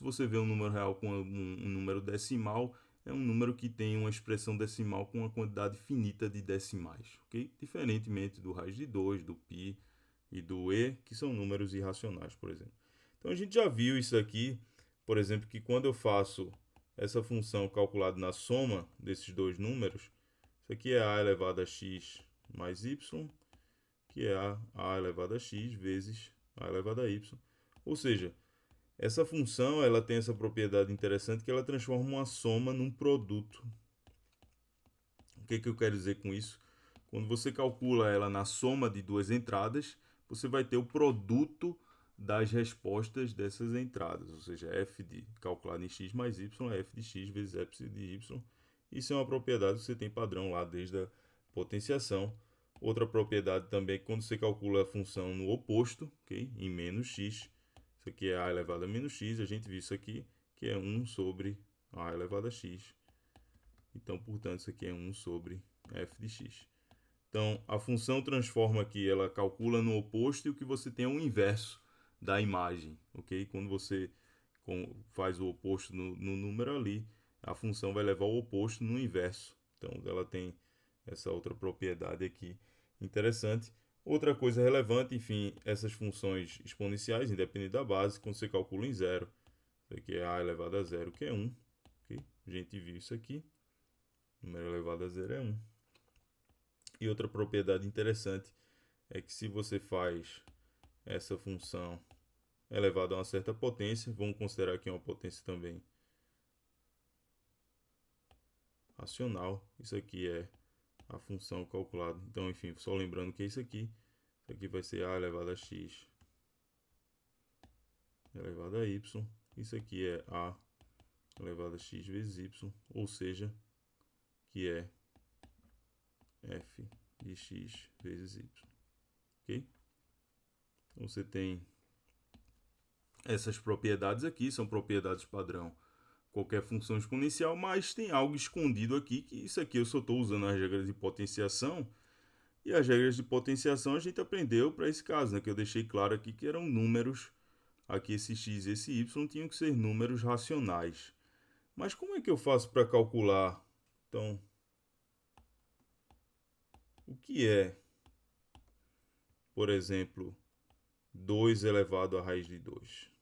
você vê um número real com um número decimal, é um número que tem uma expressão decimal com uma quantidade finita de decimais, ok? Diferentemente do raiz de 2, do π e do e, que são números irracionais, por exemplo. Então a gente já viu isso aqui, por exemplo, que quando eu faço essa função calculada na soma desses dois números, isso aqui é a elevado a x mais y, que é a elevado a x vezes a elevado a y. Ou seja, essa função ela tem essa propriedade interessante que ela transforma uma soma num produto. O que eu quero dizer com isso? Quando você calcula ela na soma de duas entradas, você vai ter o produto das respostas dessas entradas, ou seja, f de calculado em x mais y é f de x vezes f de y. Isso é uma propriedade que você tem padrão lá desde a potenciação. Outra propriedade também é que quando você calcula a função no oposto, okay, em menos x, isso aqui é a elevado a menos x, a gente viu isso aqui, que é 1 sobre a elevado a x. Então, portanto, isso aqui é 1 sobre f de x. Então, a função transforma aqui, ela calcula no oposto e o que você tem é o inverso da imagem, ok? Quando você faz o oposto no número ali, a função vai levar o oposto no inverso. Então, ela tem essa outra propriedade aqui interessante. Outra coisa relevante, enfim, essas funções exponenciais, independente da base, quando você calcula em zero, isso aqui é a elevado a zero, que é 1. Okay? A gente viu isso aqui. Número elevado a zero é 1. E outra propriedade interessante é que se você faz essa função elevada a uma certa potência, vamos considerar aqui uma potência também racional. Isso aqui é a função calculada. Então, enfim, só lembrando que é isso aqui. Isso aqui vai ser a elevado a x elevado a y. Isso aqui é a elevado a x vezes y, ou seja, que é f de x vezes y. Ok? Então, você tem essas propriedades aqui, são propriedades padrão qualquer função exponencial, mas tem algo escondido aqui, que isso aqui eu só estou usando as regras de potenciação, e as regras de potenciação a gente aprendeu para esse caso, né, que eu deixei claro aqui que eram números, aqui esse x e esse y tinham que ser números racionais. Mas como é que eu faço para calcular, então, o que é, por exemplo, 2 elevado à raiz de 2?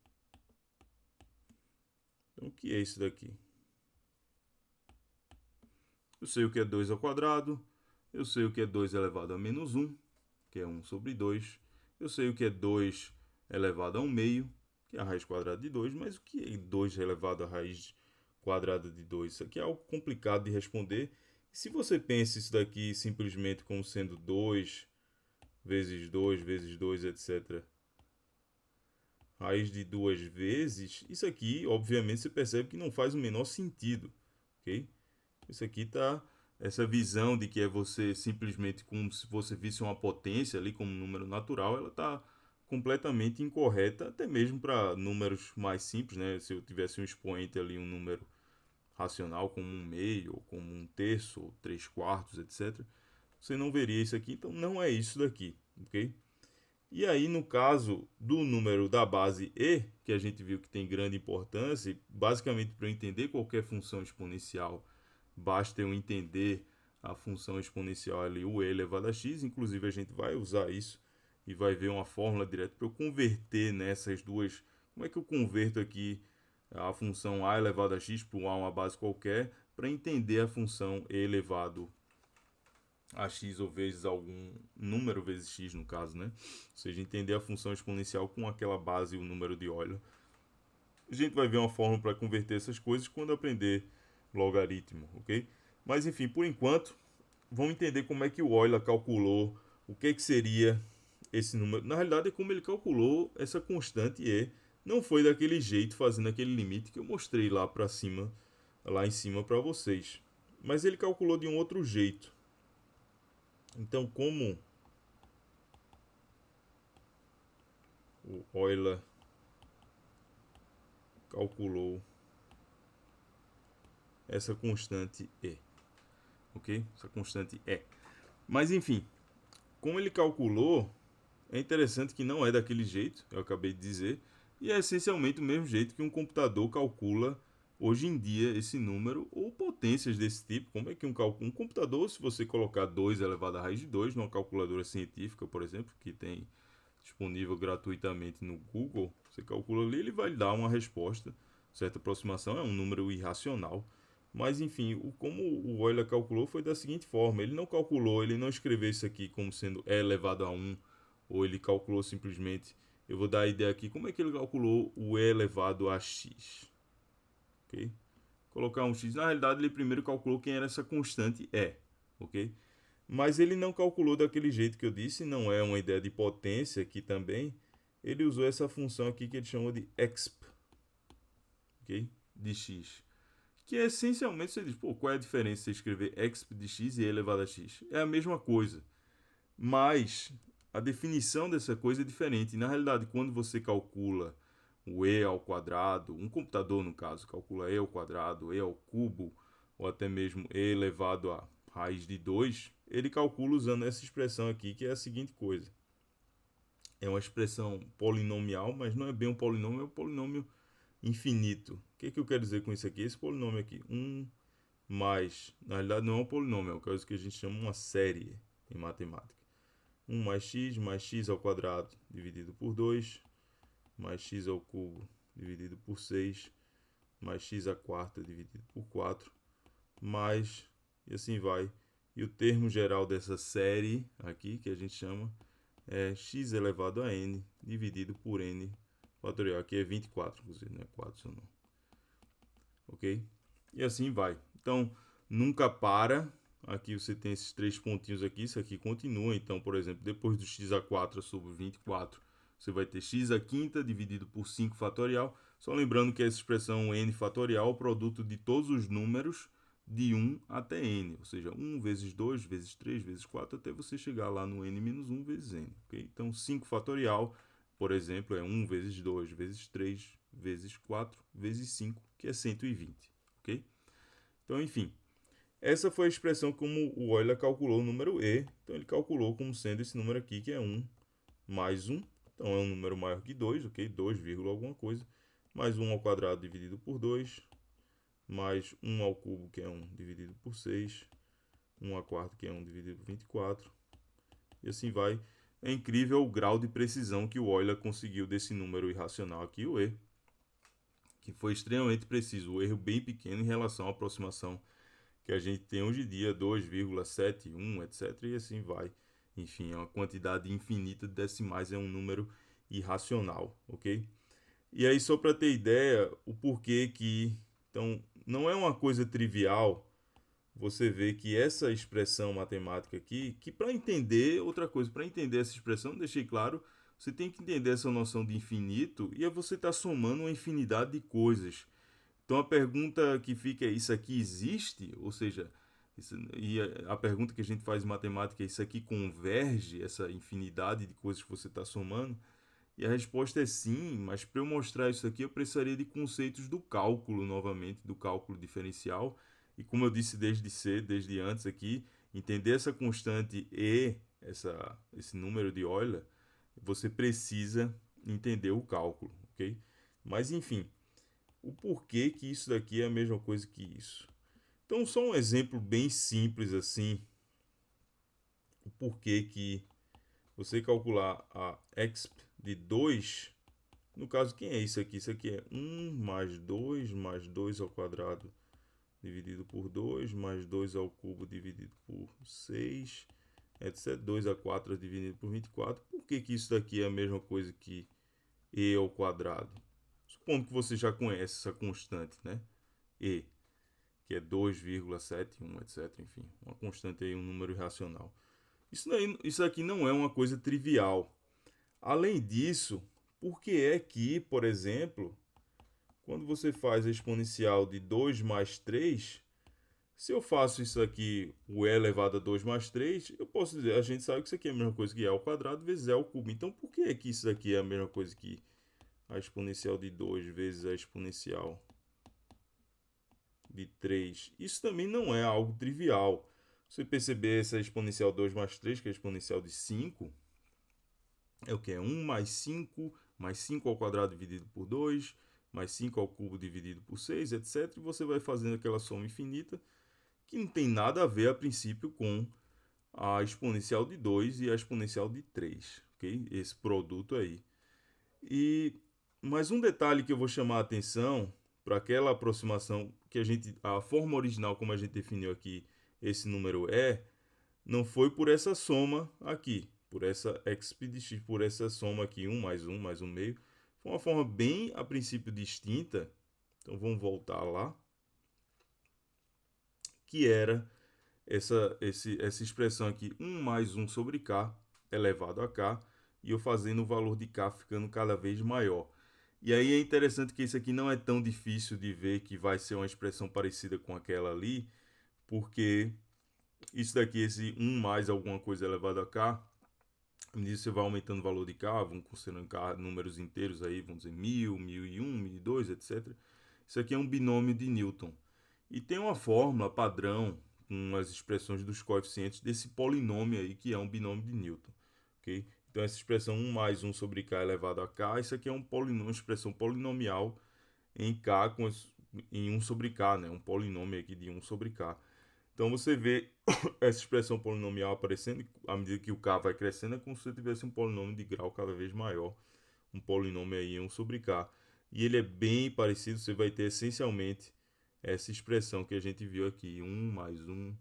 Então, o que é isso daqui? Eu sei o que é 2 ao quadrado, eu sei o que é 2 elevado a menos 1, que é 1 sobre 2. Eu sei o que é 2 elevado a 1 meio, que é a raiz quadrada de 2. Mas o que é 2 elevado à raiz quadrada de 2? Isso aqui é algo complicado de responder. Se você pensa isso daqui simplesmente como sendo 2 vezes 2 vezes 2, etc., raiz de 2 vezes, isso aqui, obviamente, você percebe que não faz o menor sentido, ok? Isso aqui está, essa visão de que é você simplesmente como se você visse uma potência ali como um número natural, ela está completamente incorreta, até mesmo para números mais simples, né? Se eu tivesse um expoente ali, um número racional como um meio, ou como um terço, ou 3/4, etc., você não veria isso aqui, então não é isso daqui, ok? E aí, no caso do número da base e, que a gente viu que tem grande importância, basicamente para eu entender qualquer função exponencial, basta eu entender a função exponencial ali, o e elevado a x. Inclusive, a gente vai usar isso e vai ver uma fórmula direta para eu converter nessas duas. Como é que eu converto aqui a função a elevado a x para uma base qualquer para entender a função e elevado a x ou vezes algum número vezes x, no caso, né? Ou seja, entender a função exponencial com aquela base e o número de Euler. A gente vai ver uma fórmula para converter essas coisas quando aprender logaritmo, ok? Mas enfim, por enquanto, vamos entender como é que o Euler calculou o que seria esse número. Na realidade, é como ele calculou essa constante E. Não foi daquele jeito, fazendo aquele limite que eu mostrei lá para cima, lá em cima para vocês. Mas ele calculou de um outro jeito. Então, como o Euler calculou essa constante E, ok? Essa constante E. Mas, enfim, como ele calculou, é interessante que não é daquele jeito, eu acabei de dizer, e é essencialmente o mesmo jeito que um computador calcula hoje em dia esse número ou potências desse tipo. Como é que um computador, se você colocar 2 elevado à raiz de 2 numa calculadora científica, por exemplo, que tem disponível gratuitamente no Google, você calcula ali, ele vai lhe dar uma resposta. Certa aproximação é um número irracional. Mas enfim, como o Euler calculou foi da seguinte forma: ele não calculou, ele não escreveu isso aqui como sendo e elevado a 1, ou ele calculou simplesmente. Eu vou dar a ideia aqui, como é que ele calculou o e elevado a x? Colocar um x, na realidade ele primeiro calculou quem era essa constante e, ok? Mas ele não calculou daquele jeito que eu disse, não é uma ideia de potência aqui também. Ele usou essa função aqui que ele chamou de exp, ok? De x. Que é essencialmente você diz, pô, qual é a diferença de você escrever exp de x e e elevado a x? É a mesma coisa, mas a definição dessa coisa é diferente. Na realidade, quando você calcula o e ao quadrado, um computador no caso, calcula e ao quadrado, e ao cubo, ou até mesmo e elevado a raiz de 2, ele calcula usando essa expressão aqui, que é a seguinte coisa. É uma expressão polinomial, mas não é bem um polinômio, é um polinômio infinito. O que eu quero dizer com isso aqui? Esse polinômio aqui, 1 mais, na realidade não é um polinômio, é uma coisa que a gente chama uma série em matemática. 1 mais x ao quadrado dividido por 2, mais x ao cubo dividido por 6, mais x à quarta dividido por 4, mais, e assim vai. E o termo geral dessa série aqui, que a gente chama, é x elevado a n dividido por n fatorial. Aqui é 24, inclusive, não é 4 só não. Ok? E assim vai. Então, nunca para. Aqui você tem esses três pontinhos aqui, isso aqui continua. Então, por exemplo, depois do x a 4 sobre 24, você vai ter x a quinta dividido por 5 fatorial. Só lembrando que essa expressão n fatorial é o produto de todos os números de 1 até n. Ou seja, 1 vezes 2 vezes 3 vezes 4 até você chegar lá no n-1 vezes n. Okay? Então, 5 fatorial, por exemplo, é 1 vezes 2 vezes 3 vezes 4 vezes 5, que é 120. Ok? Então, enfim, essa foi a expressão como o Euler calculou o número e. Então, ele calculou como sendo esse número aqui, que é 1 mais 1. Então, é um número maior que 2, ok? 2, alguma coisa. Mais 1 ao quadrado dividido por 2. Mais 1 ao cubo, que é 1 dividido por 6. 1 a quarta, que é 1 dividido por 24. E assim vai. É incrível o grau de precisão que o Euler conseguiu desse número irracional aqui, o e, que foi extremamente preciso. O erro bem pequeno em relação à aproximação que a gente tem hoje em dia, 2,71, etc. E assim vai. Enfim, é uma quantidade infinita de decimais, é um número irracional, ok? E aí, só para ter ideia, o porquê que... Então, não é uma coisa trivial você ver que essa expressão matemática aqui, que para entender, outra coisa, para entender essa expressão, deixei claro, você tem que entender essa noção de infinito e é você estar somando uma infinidade de coisas. Então a pergunta que fica é: isso aqui existe? Ou seja, e a pergunta que a gente faz em matemática é: isso aqui converge, essa infinidade de coisas que você está somando? E a resposta é sim, mas para eu mostrar isso aqui eu precisaria de conceitos do cálculo novamente, do cálculo diferencial. E como eu disse desde cedo, desde antes aqui, entender essa constante e esse número de Euler, você precisa entender o cálculo, ok? Mas enfim, o porquê que isso daqui é a mesma coisa que isso. Então, só um exemplo bem simples assim, o porquê que você calcular a exp de 2, no caso, quem é isso aqui? Isso aqui é 1 mais 2 ao quadrado dividido por 2, mais 2 ao cubo dividido por 6, etc. 2 a 4 dividido por 24. Por que que isso daqui é a mesma coisa que e ao quadrado? Supondo que você já conhece essa constante, né? E, que é 2,71, etc. Enfim, uma constante aí, um número irracional. Isso aqui não é uma coisa trivial. Além disso, por que é que, por exemplo, quando você faz a exponencial de 2 mais 3, se eu faço isso aqui, o e elevado a 2 mais 3, eu posso dizer, a gente sabe que isso aqui é a mesma coisa que e ao quadrado vezes e ao cubo. Então, por que é que isso aqui é a mesma coisa que a exponencial de 2 vezes a exponencial de 3? Isso também não é algo trivial. Se você perceber essa exponencial 2 mais 3, que é a exponencial de 5, é o que? É 1 mais 5 ao quadrado dividido por 2, mais 5 ao cubo dividido por 6, etc. E você vai fazendo aquela soma infinita que não tem nada a ver, a princípio, com a exponencial de 2 e a exponencial de 3, ok? Esse produto aí. E mais um detalhe que eu vou chamar a atenção para aquela aproximação que a forma original como a gente definiu aqui, esse número não foi por essa soma aqui, por essa exp por essa soma aqui, 1 mais 1 meio. Foi uma forma bem, a princípio, distinta. Então, vamos voltar lá. Que era essa expressão aqui, 1 mais 1 sobre k elevado a k, e eu fazendo o valor de k ficando cada vez maior. E aí é interessante que isso aqui não é tão difícil de ver que vai ser uma expressão parecida com aquela ali, porque isso daqui, esse 1 mais alguma coisa elevado a k, à medida que você vai aumentando o valor de k, vamos considerando k números inteiros aí, vamos dizer 1000, 1001, 1002, etc. Isso aqui é um binômio de Newton. E tem uma fórmula padrão com as expressões dos coeficientes desse polinômio aí, que é um binômio de Newton. Okay? Então, essa expressão 1 mais 1 sobre k elevado a k, isso aqui é uma expressão polinomial em k em 1 sobre k, né? Um polinômio aqui de 1 sobre k. Então, você vê essa expressão polinomial aparecendo à medida que o k vai crescendo, é como se você tivesse um polinômio de grau cada vez maior. Um polinômio aí em 1 sobre k. E ele é bem parecido, você vai ter essencialmente essa expressão que a gente viu aqui, 1 mais 1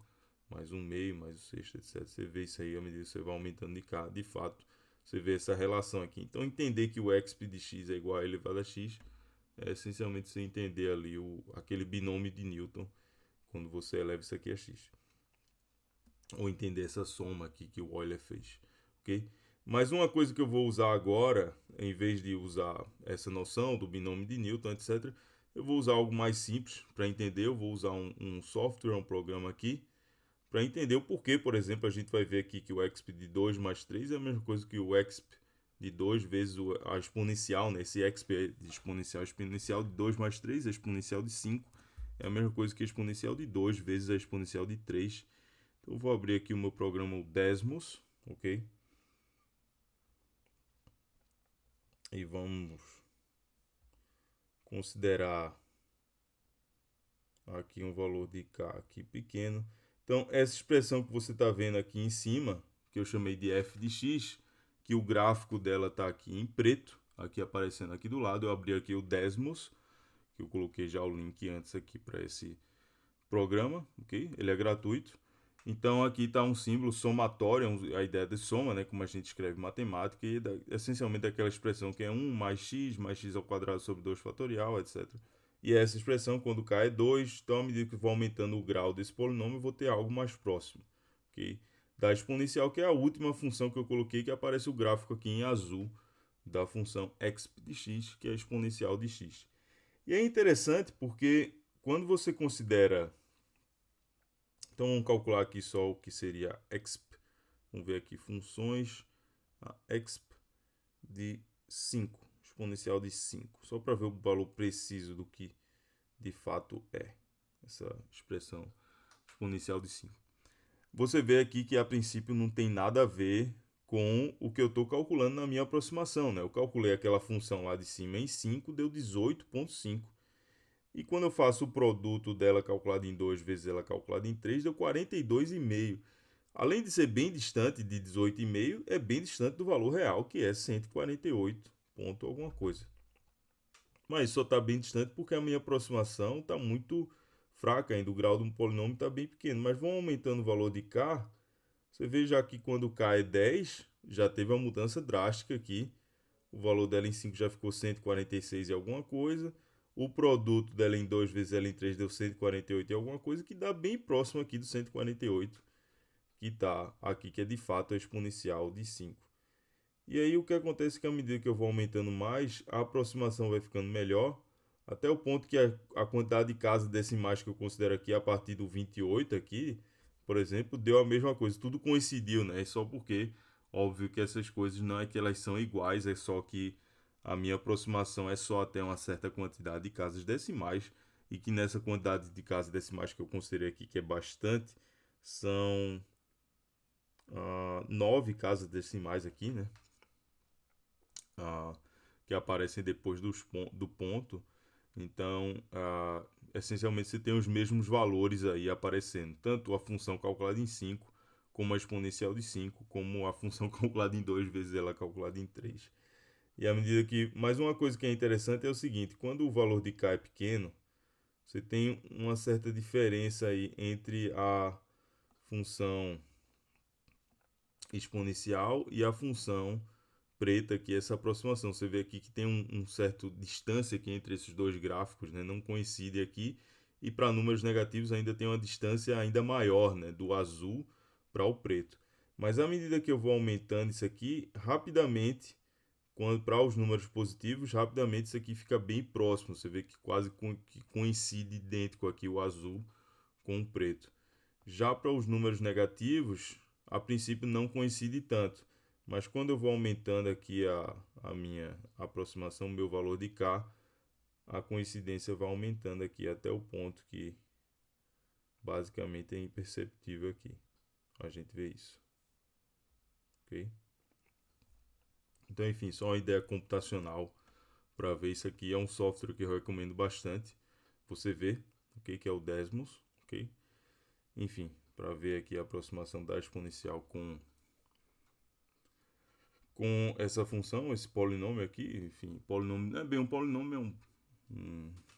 meio, mais o sexto, etc. Você vê isso aí à medida que você vai aumentando de k, de fato, você vê essa relação aqui. Então, entender que o exp de x é igual a elevado a x é essencialmente você entender ali aquele binômio de Newton quando você eleva isso aqui a x. Ou entender essa soma aqui que o Euler fez, ok? Mas uma coisa que eu vou usar agora, em vez de usar essa noção do binômio de Newton, etc., eu vou usar algo mais simples para entender. Eu vou usar um software, um programa aqui, para entender o porquê. Por exemplo, a gente vai ver aqui que o exp de 2 mais 3 é a mesma coisa que o exp de 2 vezes a exponencial, né? Esse exp é de exponencial de 2 mais 3, a exponencial de 5 é a mesma coisa que a exponencial de 2 vezes a exponencial de 3. Então, eu vou abrir aqui o meu programa, o Desmos, ok? E vamos considerar aqui um valor de k aqui pequeno. Então, essa expressão que você está vendo aqui em cima, que eu chamei de f de x, que o gráfico dela está aqui em preto, aqui aparecendo aqui do lado. Eu abri aqui o Desmos, que eu coloquei já o link antes aqui para esse programa, ok? Ele é gratuito. Então, aqui está um símbolo somatório, a ideia de soma, né, como a gente escreve matemática, e essencialmente aquela expressão que é 1 mais x ao quadrado sobre 2 fatorial, etc. E essa expressão, quando k é 2, então à medida que eu vou aumentando o grau desse polinômio, eu vou ter algo mais próximo, ok? Da exponencial, que é a última função que eu coloquei, que aparece o gráfico aqui em azul, da função exp de x, que é a exponencial de x. E é interessante porque quando você considera... Então, vamos calcular aqui só o que seria exp. Vamos ver aqui funções. A exp de 5, exponencial de 5. Só para ver o valor preciso do que de fato é essa expressão exponencial de 5. Você vê aqui que a princípio não tem nada a ver com o que eu estou calculando na minha aproximação, né? Eu calculei aquela função lá de cima em 5, deu 18,5. E quando eu faço o produto dela calculado em 2 vezes ela calculada em 3, deu 42,5. Além de ser bem distante de 18,5, é bem distante do valor real, que é 148 ponto alguma coisa. Mas só está bem distante porque a minha aproximação está muito fraca ainda. O grau de um polinômio está bem pequeno. Mas vão aumentando o valor de k. Você vê já que quando k é 10, já teve uma mudança drástica aqui. O valor dela em 5 já ficou 146 e alguma coisa. O produto dela em 2 vezes ela em 3 deu 148 e alguma coisa, que dá bem próximo aqui do 148, que está aqui, que é de fato a exponencial de 5. E aí o que acontece é que à medida que eu vou aumentando mais, a aproximação vai ficando melhor, até o ponto que a quantidade de casas decimais que eu considero aqui a partir do 28 aqui, por exemplo, deu a mesma coisa. Tudo coincidiu, né? Só porque, óbvio que essas coisas não é que elas são iguais, é só que a minha aproximação é só até uma certa quantidade de casas decimais, e que nessa quantidade de casas decimais que eu considerei aqui, que é bastante, são 9 casas decimais aqui, né? Que aparecem depois do ponto. Então, essencialmente, você tem os mesmos valores aí aparecendo. Tanto a função calculada em 5, como a exponencial de 5, como a função calculada em 2 vezes ela calculada em 3. E à medida que... Mais uma coisa que é interessante é o seguinte. Quando o valor de k é pequeno, você tem uma certa diferença aí entre a função exponencial e a função preta aqui, essa aproximação. Você vê aqui que tem um certo distância aqui entre esses dois gráficos, né? Não coincide aqui. e para números negativos ainda tem uma distância ainda maior, né, do azul para o preto. Mas à medida que eu vou aumentando isso aqui, rapidamente, quando para os números positivos, rapidamente isso aqui fica bem próximo. Você vê que quase que coincide idêntico aqui o azul com o preto. Já para os números negativos, a princípio não coincide tanto. Mas quando eu vou aumentando aqui a minha aproximação, meu valor de K, a coincidência vai aumentando aqui até o ponto que basicamente é imperceptível aqui. A gente vê isso. Ok? Então, enfim, só uma ideia computacional para ver isso aqui. É um software que eu recomendo bastante. Você vê, ok? Que é o Desmos, ok? Enfim, para ver aqui a aproximação da exponencial com essa função, esse polinômio aqui. Enfim, polinômio não é bem um polinômio, é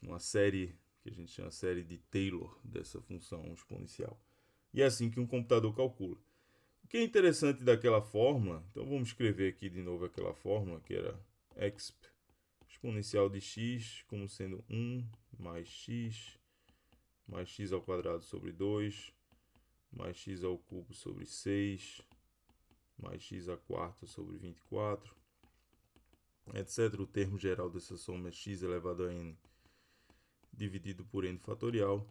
uma série que a gente chama de série de Taylor dessa função exponencial. E é assim que um computador calcula. O que é interessante daquela fórmula, então vamos escrever aqui de novo aquela fórmula que era exp exponencial de x como sendo 1 mais x ao quadrado sobre 2 mais x ao cubo sobre 6 mais x a quarta sobre 24, etc. O termo geral dessa soma é x elevado a n dividido por n fatorial.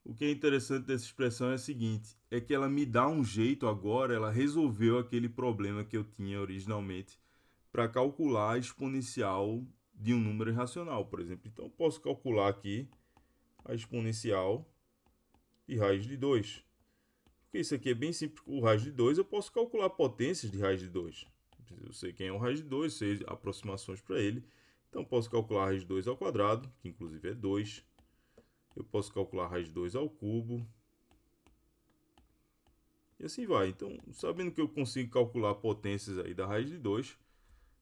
O que é interessante dessa expressão é o seguinte, é que ela me dá um jeito agora, ela resolveu aquele problema que eu tinha originalmente para calcular a exponencial de um número irracional, por exemplo. Então, eu posso calcular aqui a exponencial de raiz de 2. Porque isso aqui é bem simples, com o raiz de 2 eu posso calcular potências de raiz de 2. Eu sei quem é o raiz de 2, sei aproximações para ele. Então, posso calcular a raiz de 2 ao quadrado, que inclusive é 2. Eu posso calcular a raiz de 2 ao cubo. E assim vai. Então, sabendo que eu consigo calcular potências aí da raiz de 2,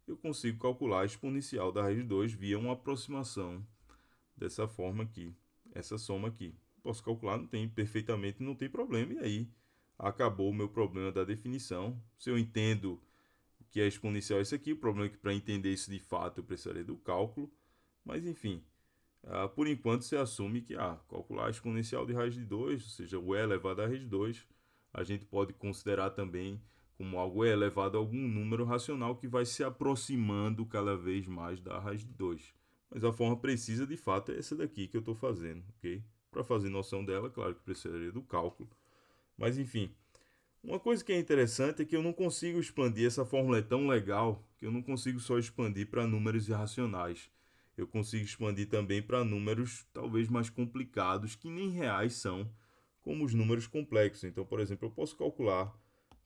eu consigo calcular a exponencial da raiz de 2 via uma aproximação dessa forma aqui, essa soma aqui. Posso calcular, não tem perfeitamente, não tem problema. E aí, acabou o meu problema da definição. Se eu entendo que é exponencial isso aqui, o problema é que para entender isso de fato eu precisaria do cálculo. Mas enfim, por enquanto você assume que calcular a exponencial de raiz de 2, ou seja, o e elevado a raiz de 2, a gente pode considerar também como algo elevado a algum número racional que vai se aproximando cada vez mais da raiz de 2. Mas a forma precisa de fato é essa daqui que eu estou fazendo, ok? Para fazer noção dela, claro que precisaria do cálculo. Mas enfim, uma coisa que é interessante é que eu não consigo expandir, essa fórmula é tão legal que eu não consigo só expandir para números irracionais. Eu consigo expandir também para números talvez mais complicados, que nem reais são, como os números complexos. Então, por exemplo, eu posso calcular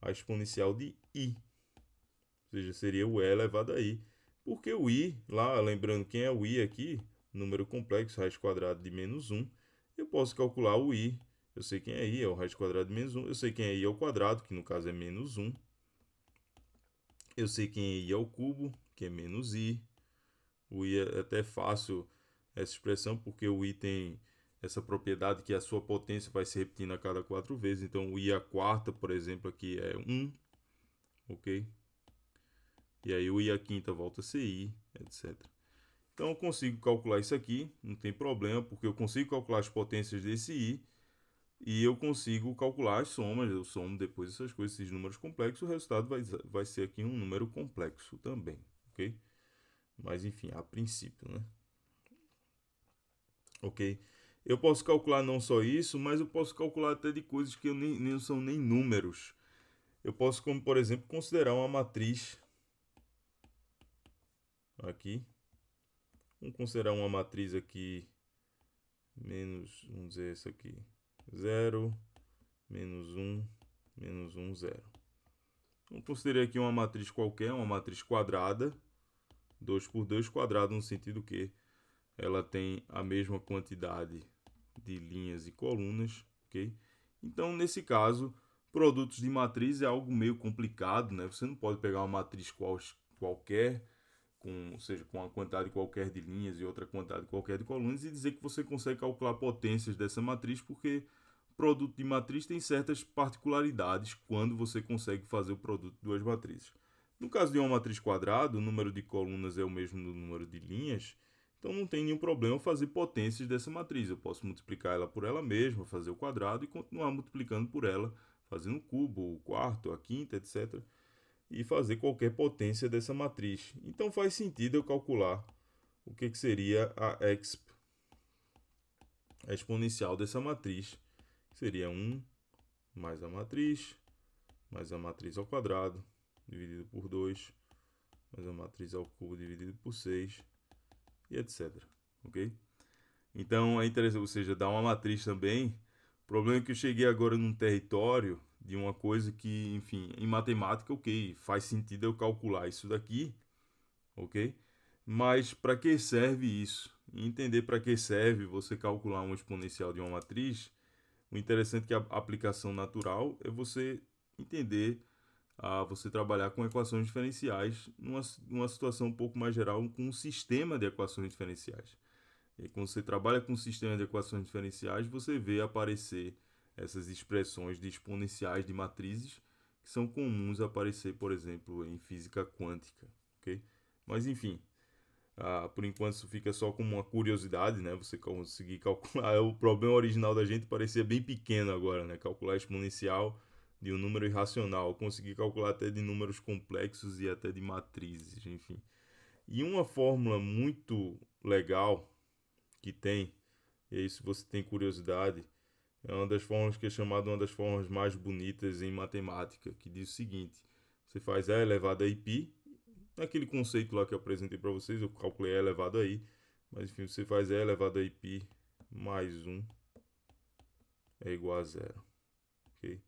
a exponencial de i, ou seja, seria o e elevado a i. Porque o i, lá, lembrando quem é o i aqui, número complexo, raiz quadrada de menos 1, eu posso calcular o i. Eu sei quem é i, é o raiz quadrada de menos 1. Eu sei quem é i ao quadrado, que no caso é menos 1. Eu sei quem é i ao cubo, que é menos i. O i é até fácil essa expressão, porque o i tem essa propriedade que a sua potência vai se repetindo a cada 4 vezes. Então, o i à quarta, por exemplo, aqui é 1, ok? E aí o i à quinta volta a ser i, etc. Então, eu consigo calcular isso aqui, não tem problema, porque eu consigo calcular as potências desse i, e eu consigo calcular as somas, eu somo depois essas coisas, esses números complexos, o resultado vai ser aqui um número complexo também, ok? Mas enfim, a princípio, né? Ok? Eu posso calcular não só isso, mas eu posso calcular até de coisas que nem são nem números. Eu posso, como por exemplo, considerar uma matriz aqui. Vamos considerar uma matriz aqui, vamos dizer essa aqui, 0, menos 1, 0. Vamos considerar aqui uma matriz qualquer, uma matriz quadrada, 2 por 2 quadrado, no sentido que ela tem a mesma quantidade de linhas e colunas, ok? Então, nesse caso, produtos de matriz é algo meio complicado, né? Você não pode pegar uma matriz qualquer, ou seja, com uma quantidade qualquer de linhas e outra quantidade qualquer de colunas e dizer que você consegue calcular potências dessa matriz, porque produto de matriz tem certas particularidades quando você consegue fazer o produto de duas matrizes. No caso de uma matriz quadrada, o número de colunas é o mesmo do número de linhas, Então não tem nenhum problema fazer potências dessa matriz. Eu posso multiplicar ela por ela mesma, fazer o quadrado e continuar multiplicando por ela, fazendo o cubo, o quarto, a quinta, etc. E fazer qualquer potência dessa matriz. Então faz sentido eu calcular o que seria a exponencial dessa matriz. Seria 1 mais a matriz ao quadrado, dividido por 2, mais a matriz ao cubo dividido por 6, e etc. Ok? Então é interessante, ou seja, dar uma matriz também. O problema é que eu cheguei agora num território de uma coisa que, enfim, em matemática, ok, faz sentido eu calcular isso daqui, ok? Mas para que serve isso? E entender para que serve você calcular uma exponencial de uma matriz, o interessante é que a aplicação natural é você entender, você trabalhar com equações diferenciais numa situação um pouco mais geral, com um sistema de equações diferenciais. E quando você trabalha com um sistema de equações diferenciais, você vê aparecer essas expressões de exponenciais de matrizes que são comuns aparecer, por exemplo, em física quântica, ok? Mas enfim, por enquanto isso fica só como uma curiosidade, né? Você conseguir calcular. O problema original da gente parecia bem pequeno agora, né? Calcular a exponencial de um número irracional. Conseguir calcular até de números complexos e até de matrizes, enfim. E uma fórmula muito legal que tem, e aí se você tem curiosidade, é uma das formas que é chamada uma das formas mais bonitas em matemática, que diz o seguinte: você faz a elevado a π, naquele conceito lá que eu apresentei para vocês, eu calculei a elevado a i, mas enfim, você faz a elevado a π mais 1 é igual a zero, ok?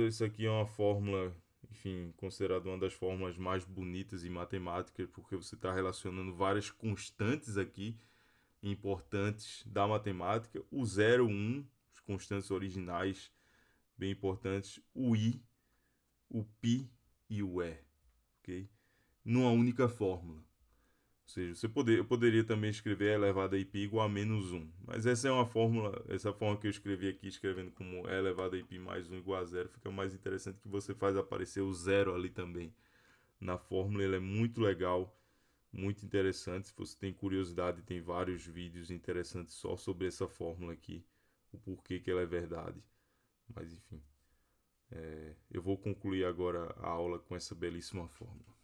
Isso aqui é uma fórmula, enfim, considerada uma das fórmulas mais bonitas em matemática, porque você está relacionando várias constantes aqui importantes da matemática, o 0, 1, os constantes originais bem importantes, o i, o π e o e, ok? Numa única fórmula. Ou seja, eu poderia também escrever e elevado a π igual a menos 1, mas essa é uma fórmula, essa forma que eu escrevi aqui, escrevendo como e elevado a π mais 1 igual a zero, fica mais interessante que você faz aparecer o zero ali também. Na fórmula ele é muito legal, muito interessante. Se você tem curiosidade, tem vários vídeos interessantes só sobre essa fórmula aqui, o porquê que ela é verdade. Mas enfim, eu vou concluir agora a aula com essa belíssima fórmula.